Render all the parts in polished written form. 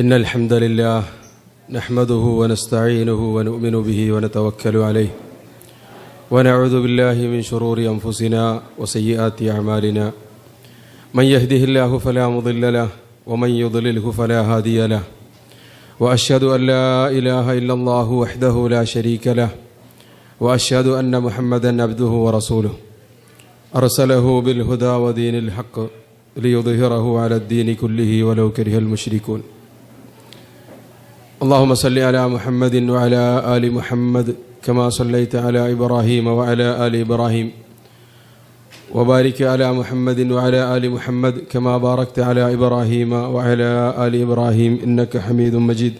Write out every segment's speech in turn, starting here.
إن الحمد لله نحمده ونستعينه ونؤمن به ونتوكل عليه ونعوذ بالله من شرور أنفسنا وسيئات أعمالنا من يهده الله فلا مضل له ومن يضلله فلا هادي له وأشهد أن لا إله إلا الله وحده لا شريك له وأشهد أن محمدا عبده ورسوله أرسله بالهدى ودين الحق ليظهره على الدين كله ولو كره المشركون اللهم صل على محمد وعلى آل محمد كما صليت على إبراهيم وعلى آل إبراهيم وبارك على محمد وعلى آل محمد كما باركت على إبراهيم وعلى آل إبراهيم إنك حميد مجيد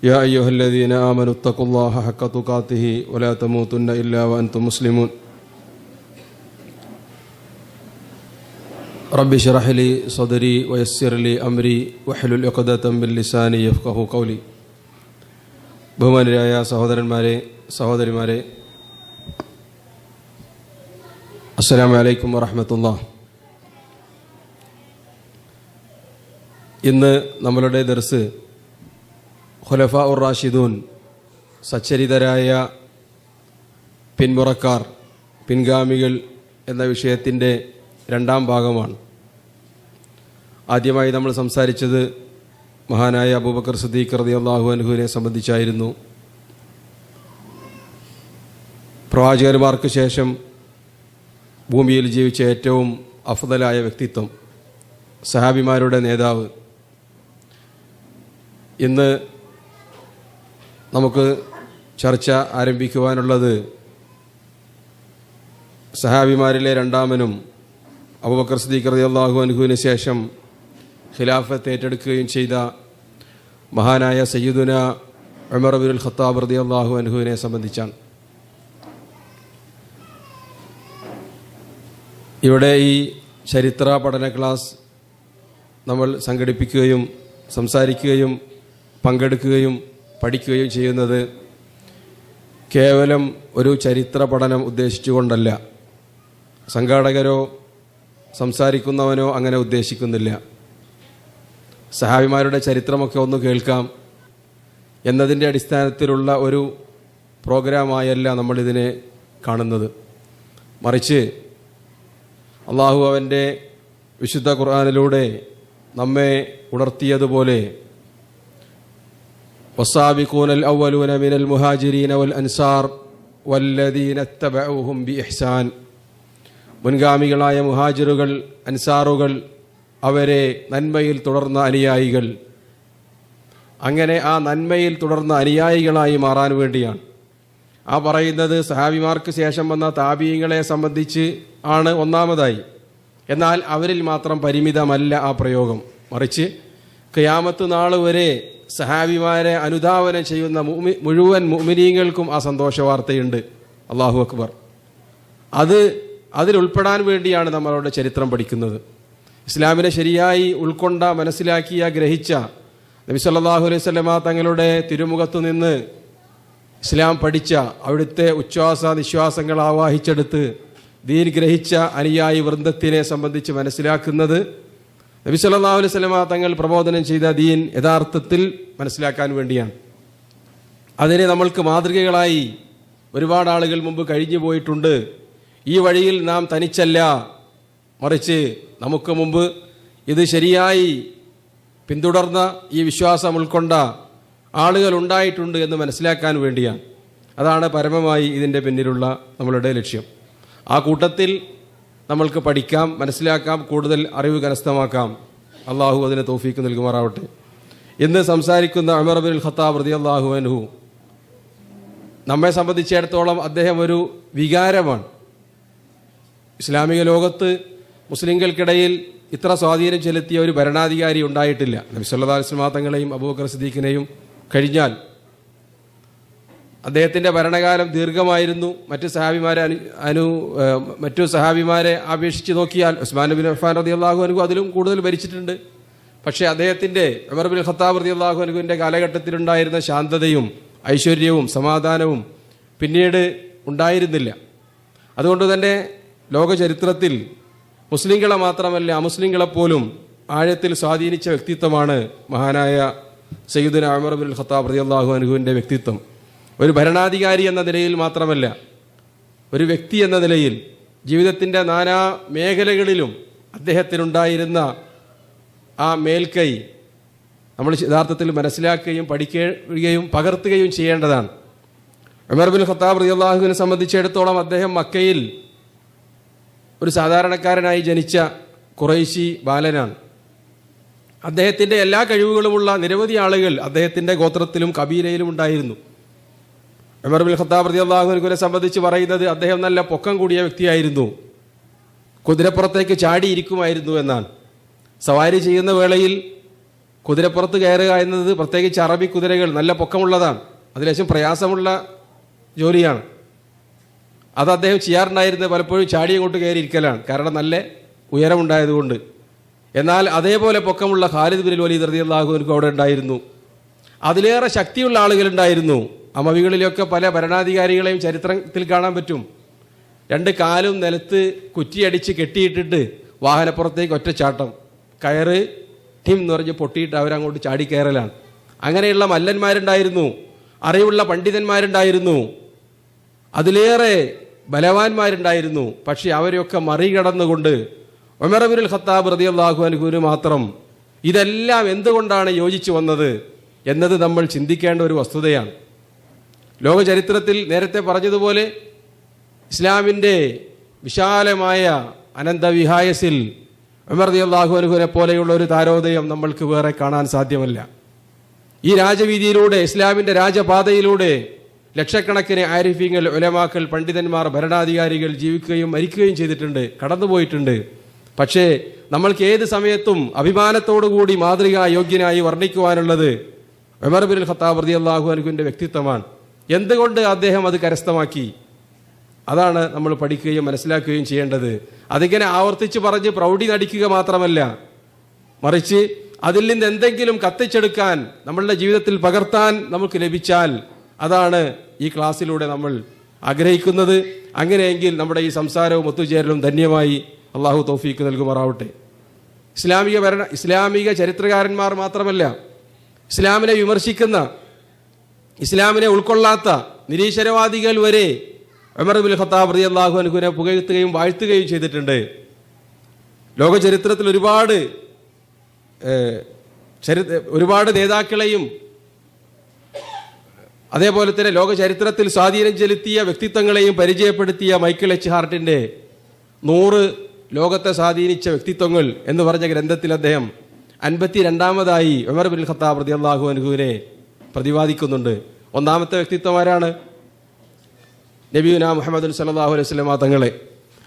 يا أيها الذين آمنوا اتقوا الله حق تقاته ولا تموتن إلا وأنتم مسلمون رب اشرح لي صدري ويسر لي أمري واحلل عقدة من لساني يفقهوا قولي ബഹുമാനരായ സഹോദരന്മാരെ സഹോദരിമാരെ അസ്സലാമു അലൈക്കും വറഹ്മത്തുള്ളാഹ്. ഇന്ന് നമ്മളുടെ ദർസ് ഖുലഫാഉർ റാഷിദൂൻ, സച്ചരിതരായ പിന്മുറക്കാർ, പിൻഗാമികൾ എന്ന വിഷയത്തിൻ്റെ രണ്ടാം ഭാഗമാണ്. ആദ്യമായി നമ്മൾ സംസാരിച്ചത് മഹാനായ അബൂബക്കർ സിദ്ദീഖ് റളിയല്ലാഹു അൻഹുവിനെ സംബന്ധിച്ചായിരുന്നു. പ്രവാചകന്മാർക്ക് ശേഷം ഭൂമിയിൽ ജീവിച്ച ഏറ്റവും അഫ്ദലായ വ്യക്തിത്വം, സഹാബിമാരുടെ നേതാവ്. ഇന്ന് നമുക്ക് ചർച്ച ആരംഭിക്കുവാനുള്ളത് സഹാബിമാരിലെ രണ്ടാമനും അബൂബക്കർ സിദ്ദീഖ് റളിയല്ലാഹു അൻഹുവിന് ശേഷം ഖിലാഫത്ത് ഏറ്റെടുക്കുകയും ചെയ്ത മഹാനായ സയ്യിദുന ഉമർ ഇബ്നുൽ ഖത്താബ് റളിയല്ലാഹു അൻഹുവിനെ സംബന്ധിച്ചാണ്. ഇവിടെ ഈ ചരിത്ര പഠന ക്ലാസ് നമ്മൾ സംഘടിപ്പിക്കുകയും സംസാരിക്കുകയും പങ്കെടുക്കുകയും പഠിക്കുകയും ചെയ്യുന്നത് കേവലം ഒരു ചരിത്ര പഠനം ഉദ്ദേശിച്ചുകൊണ്ടല്ല. സംഘാടകരോ സംസാരിക്കുന്നവനോ അങ്ങനെ ഉദ്ദേശിക്കുന്നില്ല. സഹാബിമാരുടെ ചരിത്രമൊക്കെ ഒന്ന് കേൾക്കാം എന്നതിൻ്റെ അടിസ്ഥാനത്തിലുള്ള ഒരു പ്രോഗ്രാമായല്ല നമ്മളിതിനെ കാണുന്നത്. മറിച്ച് അള്ളാഹു അവൻ്റെ വിശുദ്ധ ഖുർആനിലൂടെ നമ്മെ ഉണർത്തിയതുപോലെ വസ്സാബിഖൂനൽ അവ്വലൂന മിനൽ മുഹാജിരീന വൽ അൻസാർ വല്ലദീന ഇത്തബഊഹും ബിഇഹ്സാൻ, മുൻഗാമികളായ മുഹാജിറുകൾ, അൻസാറുകൾ, അവരെ നന്മയിൽ തുടർന്ന അനുയായികൾ. അങ്ങനെ ആ നന്മയിൽ തുടർന്ന അനുയായികളായി മാറാൻ വേണ്ടിയാണ്. ആ പറയുന്നത് സഹാബിമാർക്ക് ശേഷം വന്ന താബീങ്ങളെ സംബന്ധിച്ച് ആണ് ഒന്നാമതായി. എന്നാൽ അവരിൽ മാത്രം പരിമിതമല്ല ആ പ്രയോഗം. മറിച്ച് ഖിയാമത്ത് നാൾ വരെ സഹാബിമാരെ അനുധാവനം ചെയ്യുന്ന മുഴുവൻ മുഅ്മിനീങ്ങൾക്കും ആ സന്തോഷ വാർത്തയുണ്ട്. അല്ലാഹു അക്ബർ. അതിലുൾപ്പെടാൻ വേണ്ടിയാണ് നമ്മളവിടെ ചരിത്രം പഠിക്കുന്നത്. ഇസ്ലാമിനെ ശരിയായി ഉൾക്കൊണ്ട, മനസ്സിലാക്കിയ, ഗ്രഹിച്ച നബി സല്ലല്ലാഹു അലൈഹി വസല്ലമ തങ്ങളുടെ തിരുമുഖത്തു നിന്ന് ഇസ്ലാം പഠിച്ച, അവിടുത്തെ ഉച്ഛ്വാസ നിശ്വാസങ്ങൾ ആവാഹിച്ചെടുത്ത് ദീൻ ഗ്രഹിച്ച അനുയായി വൃന്ദത്തിനെ സംബന്ധിച്ച് മനസ്സിലാക്കുന്നത് നബി സല്ലല്ലാഹു അലൈഹി വസല്ലമ തങ്ങൾ പ്രബോധനം ചെയ്ത ദീൻ യഥാർത്ഥത്തിൽ മനസ്സിലാക്കാൻ വേണ്ടിയാണ്. അതിനെ നമ്മൾക്ക് മാതൃകകളായി ഒരുപാട് ആളുകൾ മുമ്പ് കഴിഞ്ഞു പോയിട്ടുണ്ട്. ഈ വഴിയിൽ നാം തനിച്ചല്ല, മറിച്ച് നമുക്ക് മുമ്പ് ഇത് ശരിയായി പിന്തുടർന്ന, ഈ വിശ്വാസം ഉൾക്കൊണ്ട ആളുകൾ ഉണ്ടായിട്ടുണ്ട് എന്ന് മനസ്സിലാക്കാൻ വേണ്ടിയാണ്. അതാണ് പരമമായി ഇതിൻ്റെ പിന്നിലുള്ള നമ്മളുടെ ലക്ഷ്യം. ആ കൂട്ടത്തിൽ നമ്മൾക്ക് പഠിക്കാം, മനസ്സിലാക്കാം, കൂടുതൽ അറിവ് കരസ്ഥമാക്കാം. അള്ളാഹു അതിന് തൗഫീക്ക് നൽകുമാറാവട്ടെ. ഇന്ന് സംസാരിക്കുന്ന ഉമർ ഇബ്നുൽ ഖത്താബ് റളിയല്ലാഹു അൻഹു, നമ്മെ സംബന്ധിച്ചിടത്തോളം അദ്ദേഹം ഒരു വികാരമാണ്. ഇസ്ലാമിക ലോകത്ത് മുസ്ലിങ്ങൾക്കിടയിൽ ഇത്ര സ്വാധീനം ചെലുത്തിയ ഒരു ഭരണാധികാരി ഉണ്ടായിട്ടില്ല. നബി സല്ലല്ലാഹു അലൈഹി വസല്ലം തങ്ങളെയും അബൂബക്കർ സിദ്ദീഖിനെയും കഴിഞ്ഞാൽ അദ്ദേഹത്തിൻ്റെ ഭരണകാലം ദീർഘമായിരുന്നു. മറ്റു സഹാബിമാരെ അപേക്ഷിച്ച് നോക്കിയാൽ ഉസ്മാൻ ബിൻ അഫ്ഫാൻ റളിയല്ലാഹു അൻഹു അതിലും കൂടുതൽ ഭരിച്ചിട്ടുണ്ട്. പക്ഷേ അദ്ദേഹത്തിൻ്റെ ഉമർ ഇബ്നുൽ ഖത്താബ് റളിയല്ലാഹു അൻഹുവിൻ്റെ കാലഘട്ടത്തിലുണ്ടായിരുന്ന ശാന്തതയും ഐശ്വര്യവും സമാധാനവും പിന്നീട് ഉണ്ടായിരുന്നില്ല. അതുകൊണ്ട് തന്നെ ലോക ചരിത്രത്തിൽ മുസ്ലിങ്ങളെ മാത്രമല്ല അമുസ്ലിങ്ങളെപ്പോലും ആഴത്തിൽ സ്വാധീനിച്ച വ്യക്തിത്വമാണ് മഹാനായ സയ്യിദുന ഉമർ ഇബ്നുൽ ഖത്താബ് റളിയല്ലാഹു അൻഹുവിൻ്റെ വ്യക്തിത്വം. ഒരു ഭരണാധികാരി എന്ന നിലയിൽ മാത്രമല്ല, ഒരു വ്യക്തി എന്ന നിലയിൽ ജീവിതത്തിൻ്റെ നാനാ മേഖലകളിലും അദ്ദേഹത്തിനുണ്ടായിരുന്ന ആ മേൽക്കൈ നമ്മൾ യഥാർത്ഥത്തിൽ മനസ്സിലാക്കുകയും പഠിക്കുകയും പകർത്തുകയും ചെയ്യേണ്ടതാണ്. ഉമർ ഇബ്നുൽ ഖത്താബ് റളിയല്ലാഹുവിനെ സംബന്ധിച്ചിടത്തോളം അദ്ദേഹം മക്കയിൽ ഒരു സാധാരണക്കാരനായി ജനിച്ച ഖുറൈശി ബാലനാണ്. അദ്ദേഹത്തിൻ്റെ എല്ലാ കഴിവുകളുമുള്ള നിരവധി ആളുകൾ അദ്ദേഹത്തിൻ്റെ ഗോത്രത്തിലും കബീലയിലും ഉണ്ടായിരുന്നു. ഉമർ ഇബ്നുൽ ഖത്താബ് റളിയല്ലാഹുവിനെ സംബന്ധിച്ച് പറയുന്നത് അദ്ദേഹം നല്ല പൊക്കം കൂടിയ വ്യക്തിയായിരുന്നു, കുതിരപ്പുറത്തേക്ക് ചാടിയിരിക്കുമായിരുന്നു എന്നാണ്. സവാരി ചെയ്യുന്ന വേളയിൽ കുതിരപ്പുറത്ത് കയറുക എന്നത് പ്രത്യേകിച്ച് അറബി കുതിരകൾ നല്ല പൊക്കമുള്ളതാണ്, അതിലേശം പ്രയാസമുള്ള ജോലിയാണ്. അത് അദ്ദേഹം ചെയ്യാറുണ്ടായിരുന്നത് പലപ്പോഴും ചാടി അങ്ങോട്ട് കയറിയിരിക്കലാണ്, കാരണം നല്ല ഉയരമുണ്ടായതുകൊണ്ട്. എന്നാൽ അതേപോലെ പൊക്കമുള്ള ഖാലിദ് ബിൻ വലീദ് റളിയല്ലാഹു അൻഹു അവിടെ ഉണ്ടായിരുന്നു. അതിലേറെ ശക്തിയുള്ള ആളുകളുണ്ടായിരുന്നു. അമവികളിലൊക്കെ പല ഭരണാധികാരികളെയും ചരിത്രത്തിൽ കാണാൻ പറ്റും. രണ്ട് കാലും നിലത്ത് കുറ്റിയടിച്ച് കെട്ടിയിട്ടിട്ട് വാഹനപ്പുറത്തേക്ക് ഒറ്റച്ചാട്ടം, കയറ് ടിം എന്ന് പറഞ്ഞ് പൊട്ടിയിട്ട് അവരങ്ങോട്ട് ചാടിക്കയറലാണ്. അങ്ങനെയുള്ള മല്ലന്മാരുണ്ടായിരുന്നു, അറിവുള്ള പണ്ഡിതന്മാരുണ്ടായിരുന്നു, അതിലേറെ ബലവാന്മാരുണ്ടായിരുന്നു. പക്ഷേ അവരെയൊക്കെ മറികടന്നുകൊണ്ട് ഉമർ ഇബ്നുൽ ഖത്താബ് റളിയല്ലാഹു അൻഹുവിന് മാത്രം ഇതെല്ലാം എന്തുകൊണ്ടാണ് യോജിച്ചു വന്നത് എന്നത് നമ്മൾ ചിന്തിക്കേണ്ട ഒരു വസ്തുതയാണ്. ലോക ചരിത്രത്തിൽ നേരത്തെ പറഞ്ഞതുപോലെ ഇസ്ലാമിൻ്റെ വിശാലമായ അനന്തവിഹായസിൽ ഉമർ റളിയല്ലാഹു അൻഹുവിനെ പോലെയുള്ള ഒരു താരോദയം നമ്മൾക്ക് വേറെ കാണാൻ സാധ്യമല്ല. ഈ രാജവീതിയിലൂടെ, ഇസ്ലാമിൻ്റെ രാജപാതയിലൂടെ ലക്ഷക്കണക്കിന് ആരിഫീങ്ങൾ, ഉലമാക്കൾ, പണ്ഡിതന്മാർ, ഭരണാധികാരികൾ ജീവിക്കുകയും മരിക്കുകയും ചെയ്തിട്ടുണ്ട്, കടന്നുപോയിട്ടുണ്ട്. പക്ഷേ നമ്മൾക്ക് ഏത് സമയത്തും അഭിമാനത്തോടുകൂടി മാതൃകായോഗ്യനായി വർണ്ണിക്കുവാനുള്ളത് ഉമർ ഇബ്നുൽ ഖത്താബ് റളിയല്ലാഹു അൻഹുവിൻ്റെ വ്യക്തിത്വമാണ്. എന്തുകൊണ്ട് അദ്ദേഹം അത് കരസ്ഥമാക്കി? അതാണ് നമ്മൾ പഠിക്കുകയും മനസ്സിലാക്കുകയും ചെയ്യേണ്ടത്. അതിങ്ങനെ ആവർത്തിച്ച് പറഞ്ഞ് പ്രൗഢി നടിക്കുക മാത്രമല്ല, മറിച്ച് അതിൽ നിന്ന് എന്തെങ്കിലും കത്തിച്ചെടുക്കാൻ, നമ്മളുടെ ജീവിതത്തിൽ പകർത്താൻ നമുക്ക് ലഭിച്ചാൽ അതാണ് ഈ ക്ലാസ്സിലൂടെ നമ്മൾ ആഗ്രഹിക്കുന്നത്. അങ്ങനെയെങ്കിൽ നമ്മുടെ ഈ സംസാരവും ഒത്തുചേരലും ധന്യമായി അള്ളാഹു തൗഫീക്ക് നൽകുമാറാവട്ടെ. ഇസ്ലാമിക ചരിത്രകാരന്മാർ മാത്രമല്ല, ഇസ്ലാമിനെ വിമർശിക്കുന്ന, ഇസ്ലാമിനെ ഉൾക്കൊള്ളാത്ത നിരീശ്വരവാദികൾ വരെ ഉമർ ഇബ്നുൽ ഖത്താബ് റളിയല്ലാഹു അൻഹുവിനെ പുകഴ്ത്തുകയും വാഴ്ത്തുകയും ചെയ്തിട്ടുണ്ട്. ലോക ചരിത്രത്തിൽ ഒരുപാട് നേതാക്കളെയും അതേപോലെ തന്നെ ലോക ചരിത്രത്തിൽ സ്വാധീനം ചെലുത്തിയ വ്യക്തിത്വങ്ങളെയും പരിചയപ്പെടുത്തിയ മൈക്കിൾ എച്ച് ഹാർട്ടിൻ്റെ 100 ലോകത്തെ സ്വാധീനിച്ച വ്യക്തിത്വങ്ങൾ എന്ന് പറഞ്ഞ ഗ്രന്ഥത്തിൽ അദ്ദേഹം 52ാമതായി ഉമർ ഇബ്നുൽ ഖത്താബ് റളിയല്ലാഹു അൻഹുവിനെ പ്രതിപാദിക്കുന്നുണ്ട്. ഒന്നാമത്തെ വ്യക്തിത്വം ആരാണ്? നബിയുനാ മുഹമ്മദ് സല്ലല്ലാഹു അലൈഹി വസല്ലം തങ്ങളെ.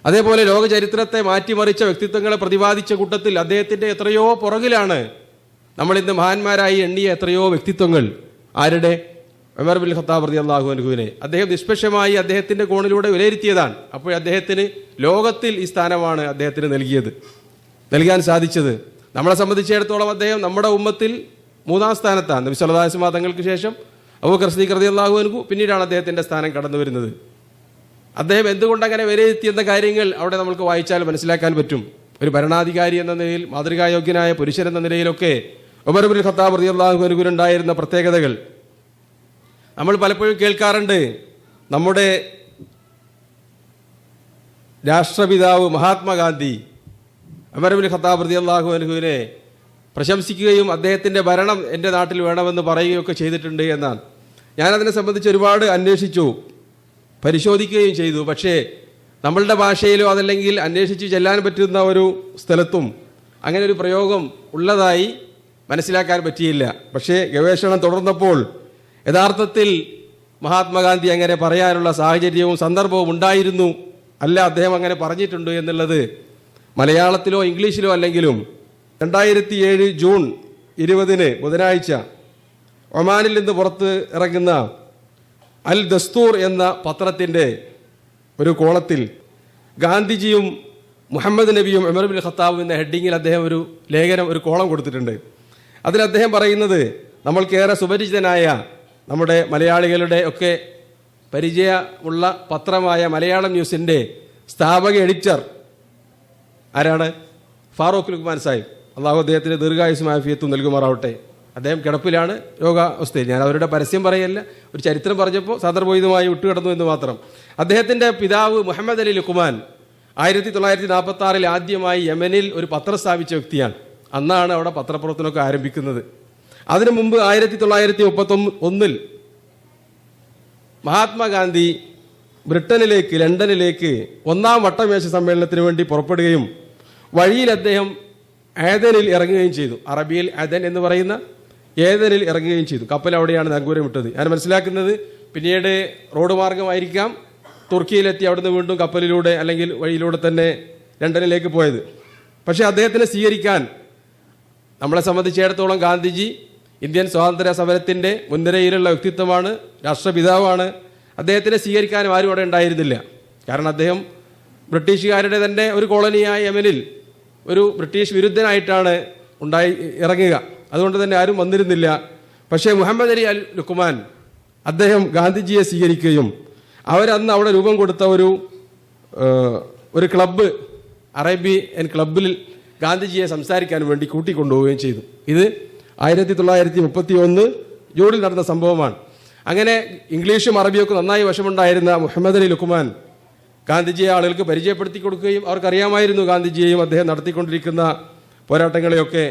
അതേപോലെ ലോക ചരിത്രത്തെ മാറ്റിമറിച്ച വ്യക്തിത്വങ്ങളെ പ്രതിപാദിച്ച കൂട്ടത്തിൽ അദ്ദേഹത്തിൻ്റെ എത്രയോ പുറകിലാണ് നമ്മളിന്ന് മഹാന്മാരായി എണ്ണിയ എത്രയോ വ്യക്തിത്വങ്ങൾ. ആരുടെ? ഉമർ ഇബ്നുൽ ഖത്താബ് റളിയല്ലാഹു അൻഹുവിനെ അദ്ദേഹം നിഷ്പക്ഷമായി അദ്ദേഹത്തിൻ്റെ കോണിലൂടെ വിലയിരുത്തിയതാണ്. അപ്പോൾ അദ്ദേഹത്തിന് ലോകത്തിൽ ഈ സ്ഥാനമാണ് അദ്ദേഹത്തിന് നൽകാൻ സാധിച്ചത്. നമ്മളെ സംബന്ധിച്ചിടത്തോളം അദ്ദേഹം നമ്മുടെ ഉമ്മത്തിൽ 3ാം സ്ഥാനത്താണ്. നബി സല്ലല്ലാഹു അലൈഹി വസല്ലം തങ്ങൾക്ക് ശേഷം അബൂബക്കർ സിദ്ദീഖ് റളിയല്ലാഹു അൻഹു, പിന്നീടാണ് അദ്ദേഹത്തിൻ്റെ സ്ഥാനം കടന്നു വരുന്നത്. അദ്ദേഹം എന്തുകൊണ്ട് അങ്ങനെ വിലയിരുത്തിയെന്ന കാര്യങ്ങൾ അവിടെ നമുക്ക് വായിച്ചാൽ മനസ്സിലാക്കാൻ പറ്റും. ഒരു ഭരണാധികാരി എന്ന നിലയിൽ, മാതൃകായോഗ്യനായ പുരുഷൻ എന്ന നിലയിലൊക്കെ ഉമർ ഇബ്നുൽ ഖത്താബ് റളിയല്ലാഹു അൻഹുവിനുണ്ടായിരുന്ന പ്രത്യേകതകൾ നമ്മൾ പലപ്പോഴും കേൾക്കാറുണ്ട്. നമ്മുടെ രാഷ്ട്രപിതാവ് മഹാത്മാഗാന്ധി ഉമർ ഇബ്നുൽ ഖത്താബ് റളിയല്ലാഹു അൻഹുവിനെ പ്രശംസിക്കുകയും അദ്ദേഹത്തിൻ്റെ ഭരണം എൻ്റെ നാട്ടിൽ വേണമെന്ന് പറയുകയൊക്കെ ചെയ്തിട്ടുണ്ട് എന്നാണ്. ഞാനതിനെ സംബന്ധിച്ച് ഒരുപാട് അന്വേഷിച്ചു, പരിശോധിക്കുകയും ചെയ്തു. പക്ഷേ നമ്മളുടെ ഭാഷയിലോ അതല്ലെങ്കിൽ അന്വേഷിച്ച് ചെല്ലാൻ പറ്റുന്ന ഒരു സ്ഥലത്തും അങ്ങനെ ഒരു പ്രയോഗം ഉള്ളതായി മനസ്സിലാക്കാൻ പറ്റിയില്ല. പക്ഷേ ഗവേഷണം തുടർന്നപ്പോൾ യഥാർത്ഥത്തിൽ മഹാത്മാഗാന്ധി അങ്ങനെ പറയാനുള്ള സാഹചര്യവും സന്ദർഭവും ഉണ്ടായിരുന്നു, അല്ല അദ്ദേഹം അങ്ങനെ പറഞ്ഞിട്ടുണ്ട് എന്നുള്ളത് മലയാളത്തിലോ ഇംഗ്ലീഷിലോ അല്ലെങ്കിലും 2007 ജൂൺ 20 ബുധനാഴ്ച ഒമാനിൽ നിന്ന് പുറത്ത് ഇറങ്ങുന്ന അൽ ദസ്തൂർ എന്ന പത്രത്തിൻ്റെ ഒരു കോളത്തിൽ ഗാന്ധിജിയും മുഹമ്മദ് നബിയും ഉമർ ഇബ്നുൽ ഖത്താബ് എന്ന ഹെഡിങ്ങിൽ അദ്ദേഹം ഒരു ലേഖനം, ഒരു കോളം കൊടുത്തിട്ടുണ്ട്. അതിൽ അദ്ദേഹം പറയുന്നത്, നമ്മൾക്കേറെ സുപരിചിതനായ നമ്മുടെ മലയാളികളുടെ ഒക്കെ പരിചയമുള്ള പത്രമായ മലയാളം ന്യൂസിൻ്റെ സ്ഥാപക എഡിറ്റർ ആരാണ്? ഫാറൂഖ് ലുക്മാൻ സാഹിബ്. അള്ളാഹു അദ്ദേഹത്തിന് ദീർഘായുസ്സും ആഫിയത്തും നൽകുമാറാവട്ടെ. അദ്ദേഹം കിടപ്പിലാണ്, രോഗാവസ്ഥയിൽ. ഞാൻ അവരുടെ പരസ്യം പറയല്ല, ഒരു ചരിത്രം പറഞ്ഞപ്പോൾ സന്ദർഭോചിതമായി വിട്ടുകിടന്നു എന്ന് മാത്രം. അദ്ദേഹത്തിൻ്റെ പിതാവ് മുഹമ്മദ് അലി ലുഖ്മാൻ 1946 ആദ്യമായി യമനിൽ ഒരു പത്രം സ്ഥാപിച്ച വ്യക്തിയാണ്. അന്നാണ് അവിടെ പത്രപ്രവർത്തനമൊക്കെ ആരംഭിക്കുന്നത്. അതിനു മുമ്പ് 1931 മഹാത്മാഗാന്ധി ബ്രിട്ടനിലേക്ക്, ലണ്ടനിലേക്ക് 1-ാം വട്ടമേശ സമ്മേളനത്തിന് വേണ്ടി പുറപ്പെടുകയും വഴിയിൽ അദ്ദേഹം ഏദനിൽ ഇറങ്ങുകയും ചെയ്തു. അറബിയിൽ ഏദൻ എന്ന് പറയുന്ന ഏദനിൽ ഇറങ്ങുകയും ചെയ്തു. കപ്പൽ അവിടെയാണ് നങ്കൂരം വിട്ടത്. ഞാൻ മനസ്സിലാക്കുന്നത് പിന്നീട് റോഡ് മാർഗമായിരിക്കാം തുർക്കിയിലെത്തി അവിടുന്ന് വീണ്ടും കപ്പലിലൂടെ അല്ലെങ്കിൽ വഴിയിലൂടെ തന്നെ ലണ്ടനിലേക്ക് പോയത്. പക്ഷേ അദ്ദേഹത്തിനെ സ്വീകരിക്കാൻ നമ്മളെ സംബന്ധിച്ചിടത്തോളം ഗാന്ധിജി ഇന്ത്യൻ സ്വാതന്ത്ര്യ സമരത്തിൻ്റെ മുൻനിരയിലുള്ള വ്യക്തിത്വമാണ്, രാഷ്ട്രപിതാവാണ്. അദ്ദേഹത്തിനെ സ്വീകരിക്കാനും ആരും അവിടെ ഉണ്ടായിരുന്നില്ല. കാരണം അദ്ദേഹം ബ്രിട്ടീഷുകാരുടെ തന്നെ ഒരു കോളനിയായ യമനിൽ ഒരു ബ്രിട്ടീഷ് വിരുദ്ധനായിട്ടാണ് ഇറങ്ങുക. അതുകൊണ്ട് തന്നെ ആരും വന്നിരുന്നില്ല. പക്ഷേ മുഹമ്മദ് അലി അൽ ലുഖ്മാൻ അദ്ദേഹം ഗാന്ധിജിയെ സ്വീകരിക്കുകയും അവരന്ന് അവിടെ രൂപം കൊടുത്ത ഒരു ക്ലബ്ബ്, അറേബ്യൻ ക്ലബ്ബിൽ ഗാന്ധിജിയെ സംസാരിക്കാൻ വേണ്ടി കൂട്ടിക്കൊണ്ടുപോവുകയും ചെയ്തു. ഇത് 1931 ജൂണിൽ നടന്ന സംഭവമാണ്. അങ്ങനെ ഇംഗ്ലീഷും അറബിയൊക്കെ നന്നായി വശമുണ്ടായിരുന്ന മുഹമ്മദ് അലി ലുഖ്മാൻ ഗാന്ധിജിയെ ആളുകൾക്ക് പരിചയപ്പെടുത്തി കൊടുക്കുകയും അവർക്കറിയാമായിരുന്നു ഗാന്ധിജിയെയും അദ്ദേഹം നടത്തിക്കൊണ്ടിരിക്കുന്ന പോരാട്ടങ്ങളെയൊക്കെ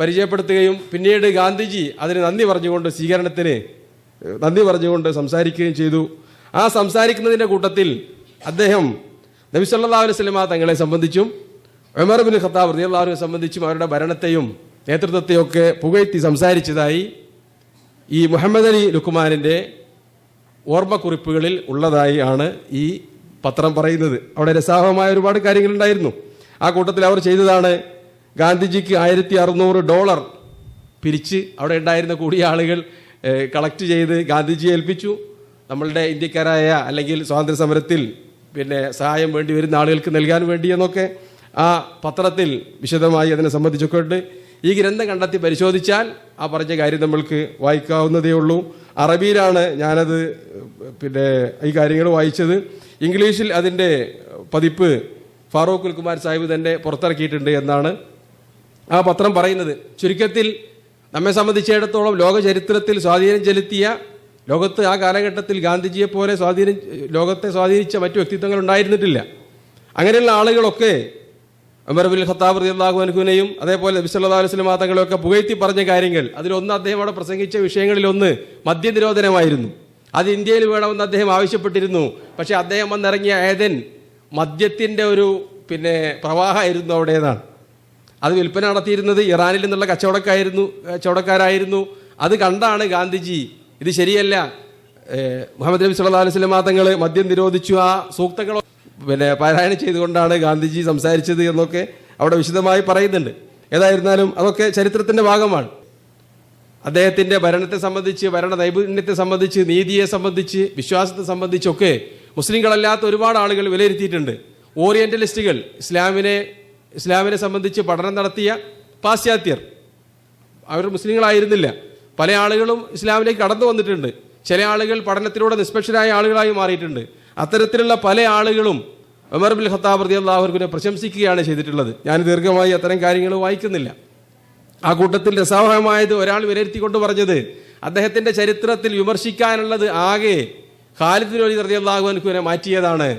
പരിചയപ്പെടുത്തുകയും പിന്നീട് ഗാന്ധിജി അതിന് സ്വീകരണത്തിന് നന്ദി പറഞ്ഞുകൊണ്ട് സംസാരിക്കുകയും ചെയ്തു. ആ സംസാരിക്കുന്നതിൻ്റെ കൂട്ടത്തിൽ അദ്ദേഹം നബി സല്ലല്ലാഹു അലൈഹി വസല്ലമ തങ്ങളെ സംബന്ധിച്ചും ഉമർ ഇബ്നു ഖത്താബ് റളിയല്ലാഹു അൻഹുവിനെ സംബന്ധിച്ചും അവരുടെ ഭരണത്തെയും നേതൃത്വത്തെയൊക്കെ പുകഴ്ത്തി സംസാരിച്ചതായി ഈ മുഹമ്മദ് അലി ലുഖ്മാനിൻ്റെ ഓർമ്മക്കുറിപ്പുകളിൽ ഉള്ളതായി ആണ് ഈ പത്രം പറയുന്നത്. അവിടെ രസാവഹമായ ഒരുപാട് കാര്യങ്ങളുണ്ടായിരുന്നു. ആ കൂട്ടത്തിൽ അവർ ചെയ്തതാണ്, ഗാന്ധിജിക്ക് $1600 പിരിച്ച് അവിടെ ഉണ്ടായിരുന്ന കൂടിയ ആളുകൾ കളക്ട് ചെയ്ത് ഗാന്ധിജിയെ ഏൽപ്പിച്ചു. നമ്മളുടെ ഇന്ത്യക്കാരായ അല്ലെങ്കിൽ സ്വാതന്ത്ര്യ സമരത്തിൽ സഹായം വേണ്ടി വരുന്ന ആളുകൾക്ക് നൽകാൻ വേണ്ടി എന്നൊക്കെ ആ പത്രത്തിൽ വിശദമായി അതിനെ സംബന്ധിച്ചൊക്കെ ഉണ്ട്. ഈ ഗ്രന്ഥം കണ്ടെത്തി പരിശോധിച്ചാൽ ആ പറഞ്ഞ കാര്യം നമ്മൾക്ക് വായിക്കാവുന്നതേ ഉള്ളൂ. അറബിയിലാണ് ഞാനത് ഈ കാര്യങ്ങൾ വായിച്ചത്. ഇംഗ്ലീഷിൽ അതിൻ്റെ പതിപ്പ് ഫാറൂഖ് കുമാർ സാഹിബ് തന്നെ പുറത്തിറക്കിയിട്ടുണ്ട് എന്നാണ് ആ പത്രം പറയുന്നത്. ചുരുക്കത്തിൽ നമ്മെ സംബന്ധിച്ചിടത്തോളം ലോക ചരിത്രത്തിൽ സ്വാധീനം ചെലുത്തിയ, ലോകത്ത് ആ കാലഘട്ടത്തിൽ ഗാന്ധിജിയെ പോലെ ലോകത്തെ സ്വാധീനിച്ച മറ്റു വ്യക്തിത്വങ്ങൾ ഉണ്ടായിരുന്നിട്ടില്ല. അങ്ങനെയുള്ള ആളുകളൊക്കെ ഉമർ ഇബ്നുൽ ഖത്താബ് റളിയല്ലാഹു അൻഹുവിനെയും അതേപോലെ നബി സല്ലല്ലാഹു അലൈഹി വസല്ലം തങ്ങളെയൊക്കെ പുകഴ്ത്തി പറഞ്ഞ കാര്യങ്ങൾ, അതിലൊന്ന് അദ്ദേഹം അവിടെ പ്രസംഗിച്ച വിഷയങ്ങളിലൊന്ന് മദ്യനിരോധനമായിരുന്നു. അത് ഇന്ത്യയിൽ വേണമെന്ന് അദ്ദേഹം ആവശ്യപ്പെട്ടിരുന്നു. പക്ഷേ അദ്ദേഹം വന്നിറങ്ങിയ ഏദൻ മദ്യത്തിൻ്റെ ഒരു പ്രവാഹമായിരുന്നു അവിടേതാണ്. അത് വിൽപ്പന നടത്തിയിരുന്നത് ഇറാനിൽ നിന്നുള്ള കച്ചവടക്കാരായിരുന്നു. അത് കണ്ടാണ് ഗാന്ധിജി ഇത് ശരിയല്ല, മുഹമ്മദ് നബി സല്ലല്ലാഹു അലൈഹി വസല്ലം തങ്ങൾ മദ്യം നിരോധിച്ചു, ആ സൂക്തങ്ങൾ പാരായണം ചെയ്തുകൊണ്ടാണ് ഗാന്ധിജി സംസാരിച്ചത് എന്നൊക്കെ അവിടെ വിശദമായി പറയുന്നുണ്ട്. ഏതായിരുന്നാലും അതൊക്കെ ചരിത്രത്തിൻ്റെ ഭാഗമാണ്. അദ്ദേഹത്തിൻ്റെ ഭരണത്തെ സംബന്ധിച്ച്, ഭരണ നൈപുണ്യത്തെ സംബന്ധിച്ച്, നീതിയെ സംബന്ധിച്ച്, വിശ്വാസത്തെ സംബന്ധിച്ചൊക്കെ മുസ്ലിങ്ങളല്ലാത്ത ഒരുപാട് ആളുകൾ വിലയിരുത്തിയിട്ടുണ്ട്. ഓറിയന്റലിസ്റ്റുകൾ, ഇസ്ലാമിനെ സംബന്ധിച്ച് പഠനം നടത്തിയ പാശ്ചാത്യർ, അവർ മുസ്ലിങ്ങളായിരുന്നില്ല. പല ആളുകളും ഇസ്ലാമിലേക്ക് കടന്നു വന്നിട്ടുണ്ട്. ചില ആളുകൾ പഠനത്തിലൂടെ നിഷ്പക്ഷരായ ആളുകളായി മാറിയിട്ടുണ്ട്. അത്തരത്തിലുള്ള പല ആളുകളും ഉമർ ഇബ്നുൽ ഖത്താബ് റളിയല്ലാഹു അൻഹുവിനെ പ്രശംസിക്കുകയാണ് ചെയ്തിട്ടുള്ളത്. ഞാൻ ദീർഘമായി അത്തരം കാര്യങ്ങൾ വായിക്കുന്നില്ല. ആ കൂട്ടത്തിൽ രസാവഹമായത് ഒരാൾ വിലയിരുത്തിക്കൊണ്ട് പറഞ്ഞത്, അദ്ദേഹത്തിൻ്റെ ചരിത്രത്തിൽ വിമർശിക്കാനുള്ളത് ആകെ ഖാലിദ് ബിൻ വലീദ് റളിയല്ലാഹു അൻഹുവിനെ മാറ്റിയതാണ്,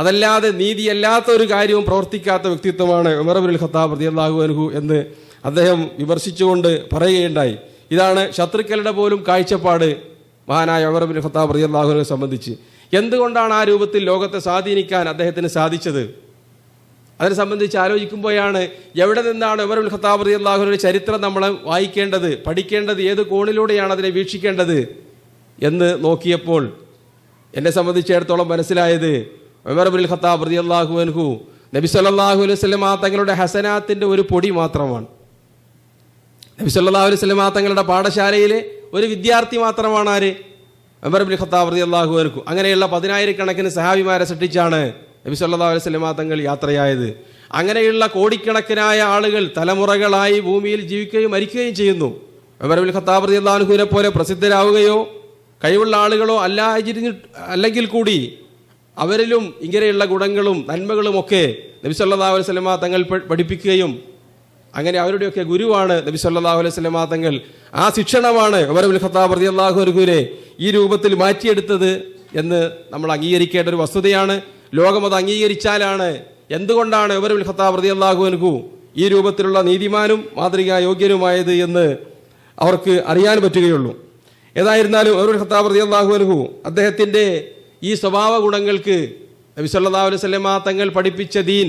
അതല്ലാതെ നീതിയല്ലാത്ത ഒരു കാര്യവും പ്രവർത്തിക്കാത്ത വ്യക്തിത്വമാണ് ഉമർ ഇബ്നുൽ ഖത്താബ് റളിയല്ലാഹു അൻഹു എന്ന് അദ്ദേഹം വിമർശിച്ചുകൊണ്ട് പറയുകയുണ്ടായി. ഇതാണ് ശത്രുക്കളുടെ പോലും കാഴ്ചപ്പാട് മഹാനായ ഉമർ ഇബ്നുൽ ഖത്താബ് റളിയല്ലാഹു അൻഹുവിനെ സംബന്ധിച്ച്. എന്തുകൊണ്ടാണ് ആ രൂപത്തിൽ ലോകത്തെ സ്വാധീനിക്കാൻ അദ്ദേഹത്തിന് സാധിച്ചത്? അതിനെ സംബന്ധിച്ച് ആലോചിക്കുമ്പോഴാണ് എവിടെ നിന്നാണ് ഉമർ ഇബ്നുൽ ഖത്താബ് റളിയല്ലാഹു അൻഹുവിന്റെ ചരിത്രം നമ്മൾ വായിക്കേണ്ടത്, പഠിക്കേണ്ടത്, ഏത് കോണിലൂടെയാണ് അതിനെ വീക്ഷിക്കേണ്ടത് എന്ന് നോക്കിയപ്പോൾ എന്നെ സംബന്ധിച്ചിടത്തോളം മനസ്സിലായത്, ഉമർ ഇബ്നുൽ ഖത്താബ് റളിയല്ലാഹു അൻഹു നബി സല്ലല്ലാഹു അലൈഹി വസല്ലം തങ്ങളുടെ ഹസനാത്തിന്റെ ഒരു പൊടി മാത്രമാണ്. നബി സല്ലല്ലാഹു അലൈഹി വസല്ലം തങ്ങളുടെ പാഠശാലയിലെ ഒരു വിദ്യാർത്ഥി മാത്രമാണ് ആര്? ഉമർ ഇബ്നുൽ ഖത്താബ് റളിയല്ലാഹു അൻഹു. അങ്ങനെയുള്ള 10,000-കണക്കിന് സഹാബിമാരെ സൃഷ്ടിച്ചാണ് നബി സല്ലല്ലാഹു അലൈഹി വസല്ലം തങ്ങൾ യാത്രയായത്. അങ്ങനെയുള്ള കോടിക്കണക്കിനായ ആളുകൾ തലമുറകളായി ഭൂമിയിൽ ജീവിക്കുകയും മരിക്കുകയും ചെയ്യുന്നു. ഉമർ ഇബ്നുൽ ഖത്താബ് റളിയല്ലാഹു അൻഹുവിനെ പോലെ പ്രസിദ്ധരാവുകയോ കഴിവുള്ള ആളുകളോ അല്ലെങ്കിൽ കൂടി അവരിലും ഇങ്ങനെയുള്ള ഗുണങ്ങളും നന്മകളും ഒക്കെ നബി സല്ലല്ലാഹു അലൈഹി വസല്ലം തങ്ങൾ പഠിപ്പിക്കുകയും അങ്ങനെ അവരുടെയൊക്കെ ഗുരുവാണ് നബി സല്ലല്ലാഹു അലൈഹി വസല്ലം തങ്ങൾ. ആ ശിക്ഷണമാണ് ഉമർ ഇബ്നുൽ ഖത്താബ് റളിയല്ലാഹു അൻഹുവിനെ ഈ രൂപത്തിൽ മാറ്റിയെടുത്തത് എന്ന് നമ്മൾ അംഗീകരിക്കേണ്ട ഒരു വസ്തുതയാണ്. ലോകം അത് അംഗീകരിച്ചാലാണ് എന്തുകൊണ്ടാണ് ഉമർ ഇബ്നുൽ ഖത്താബ് റളിയല്ലാഹു അൻഹു ഈ രൂപത്തിലുള്ള നീതിമാനും മാതൃകാ യോഗ്യനുമായത് എന്ന് അവർക്ക് അറിയാൻ പറ്റുകയുള്ളൂ. ഏതായിരുന്നാലും ഉമർ ഇബ്നുൽ ഖത്താബ് റളിയല്ലാഹു അൻഹു അദ്ദേഹത്തിൻ്റെ ഈ സ്വഭാവ ഗുണങ്ങൾക്ക് നബി സല്ലല്ലാഹു അലൈഹി വസല്ലം തങ്ങൾ പഠിപ്പിച്ച ദീൻ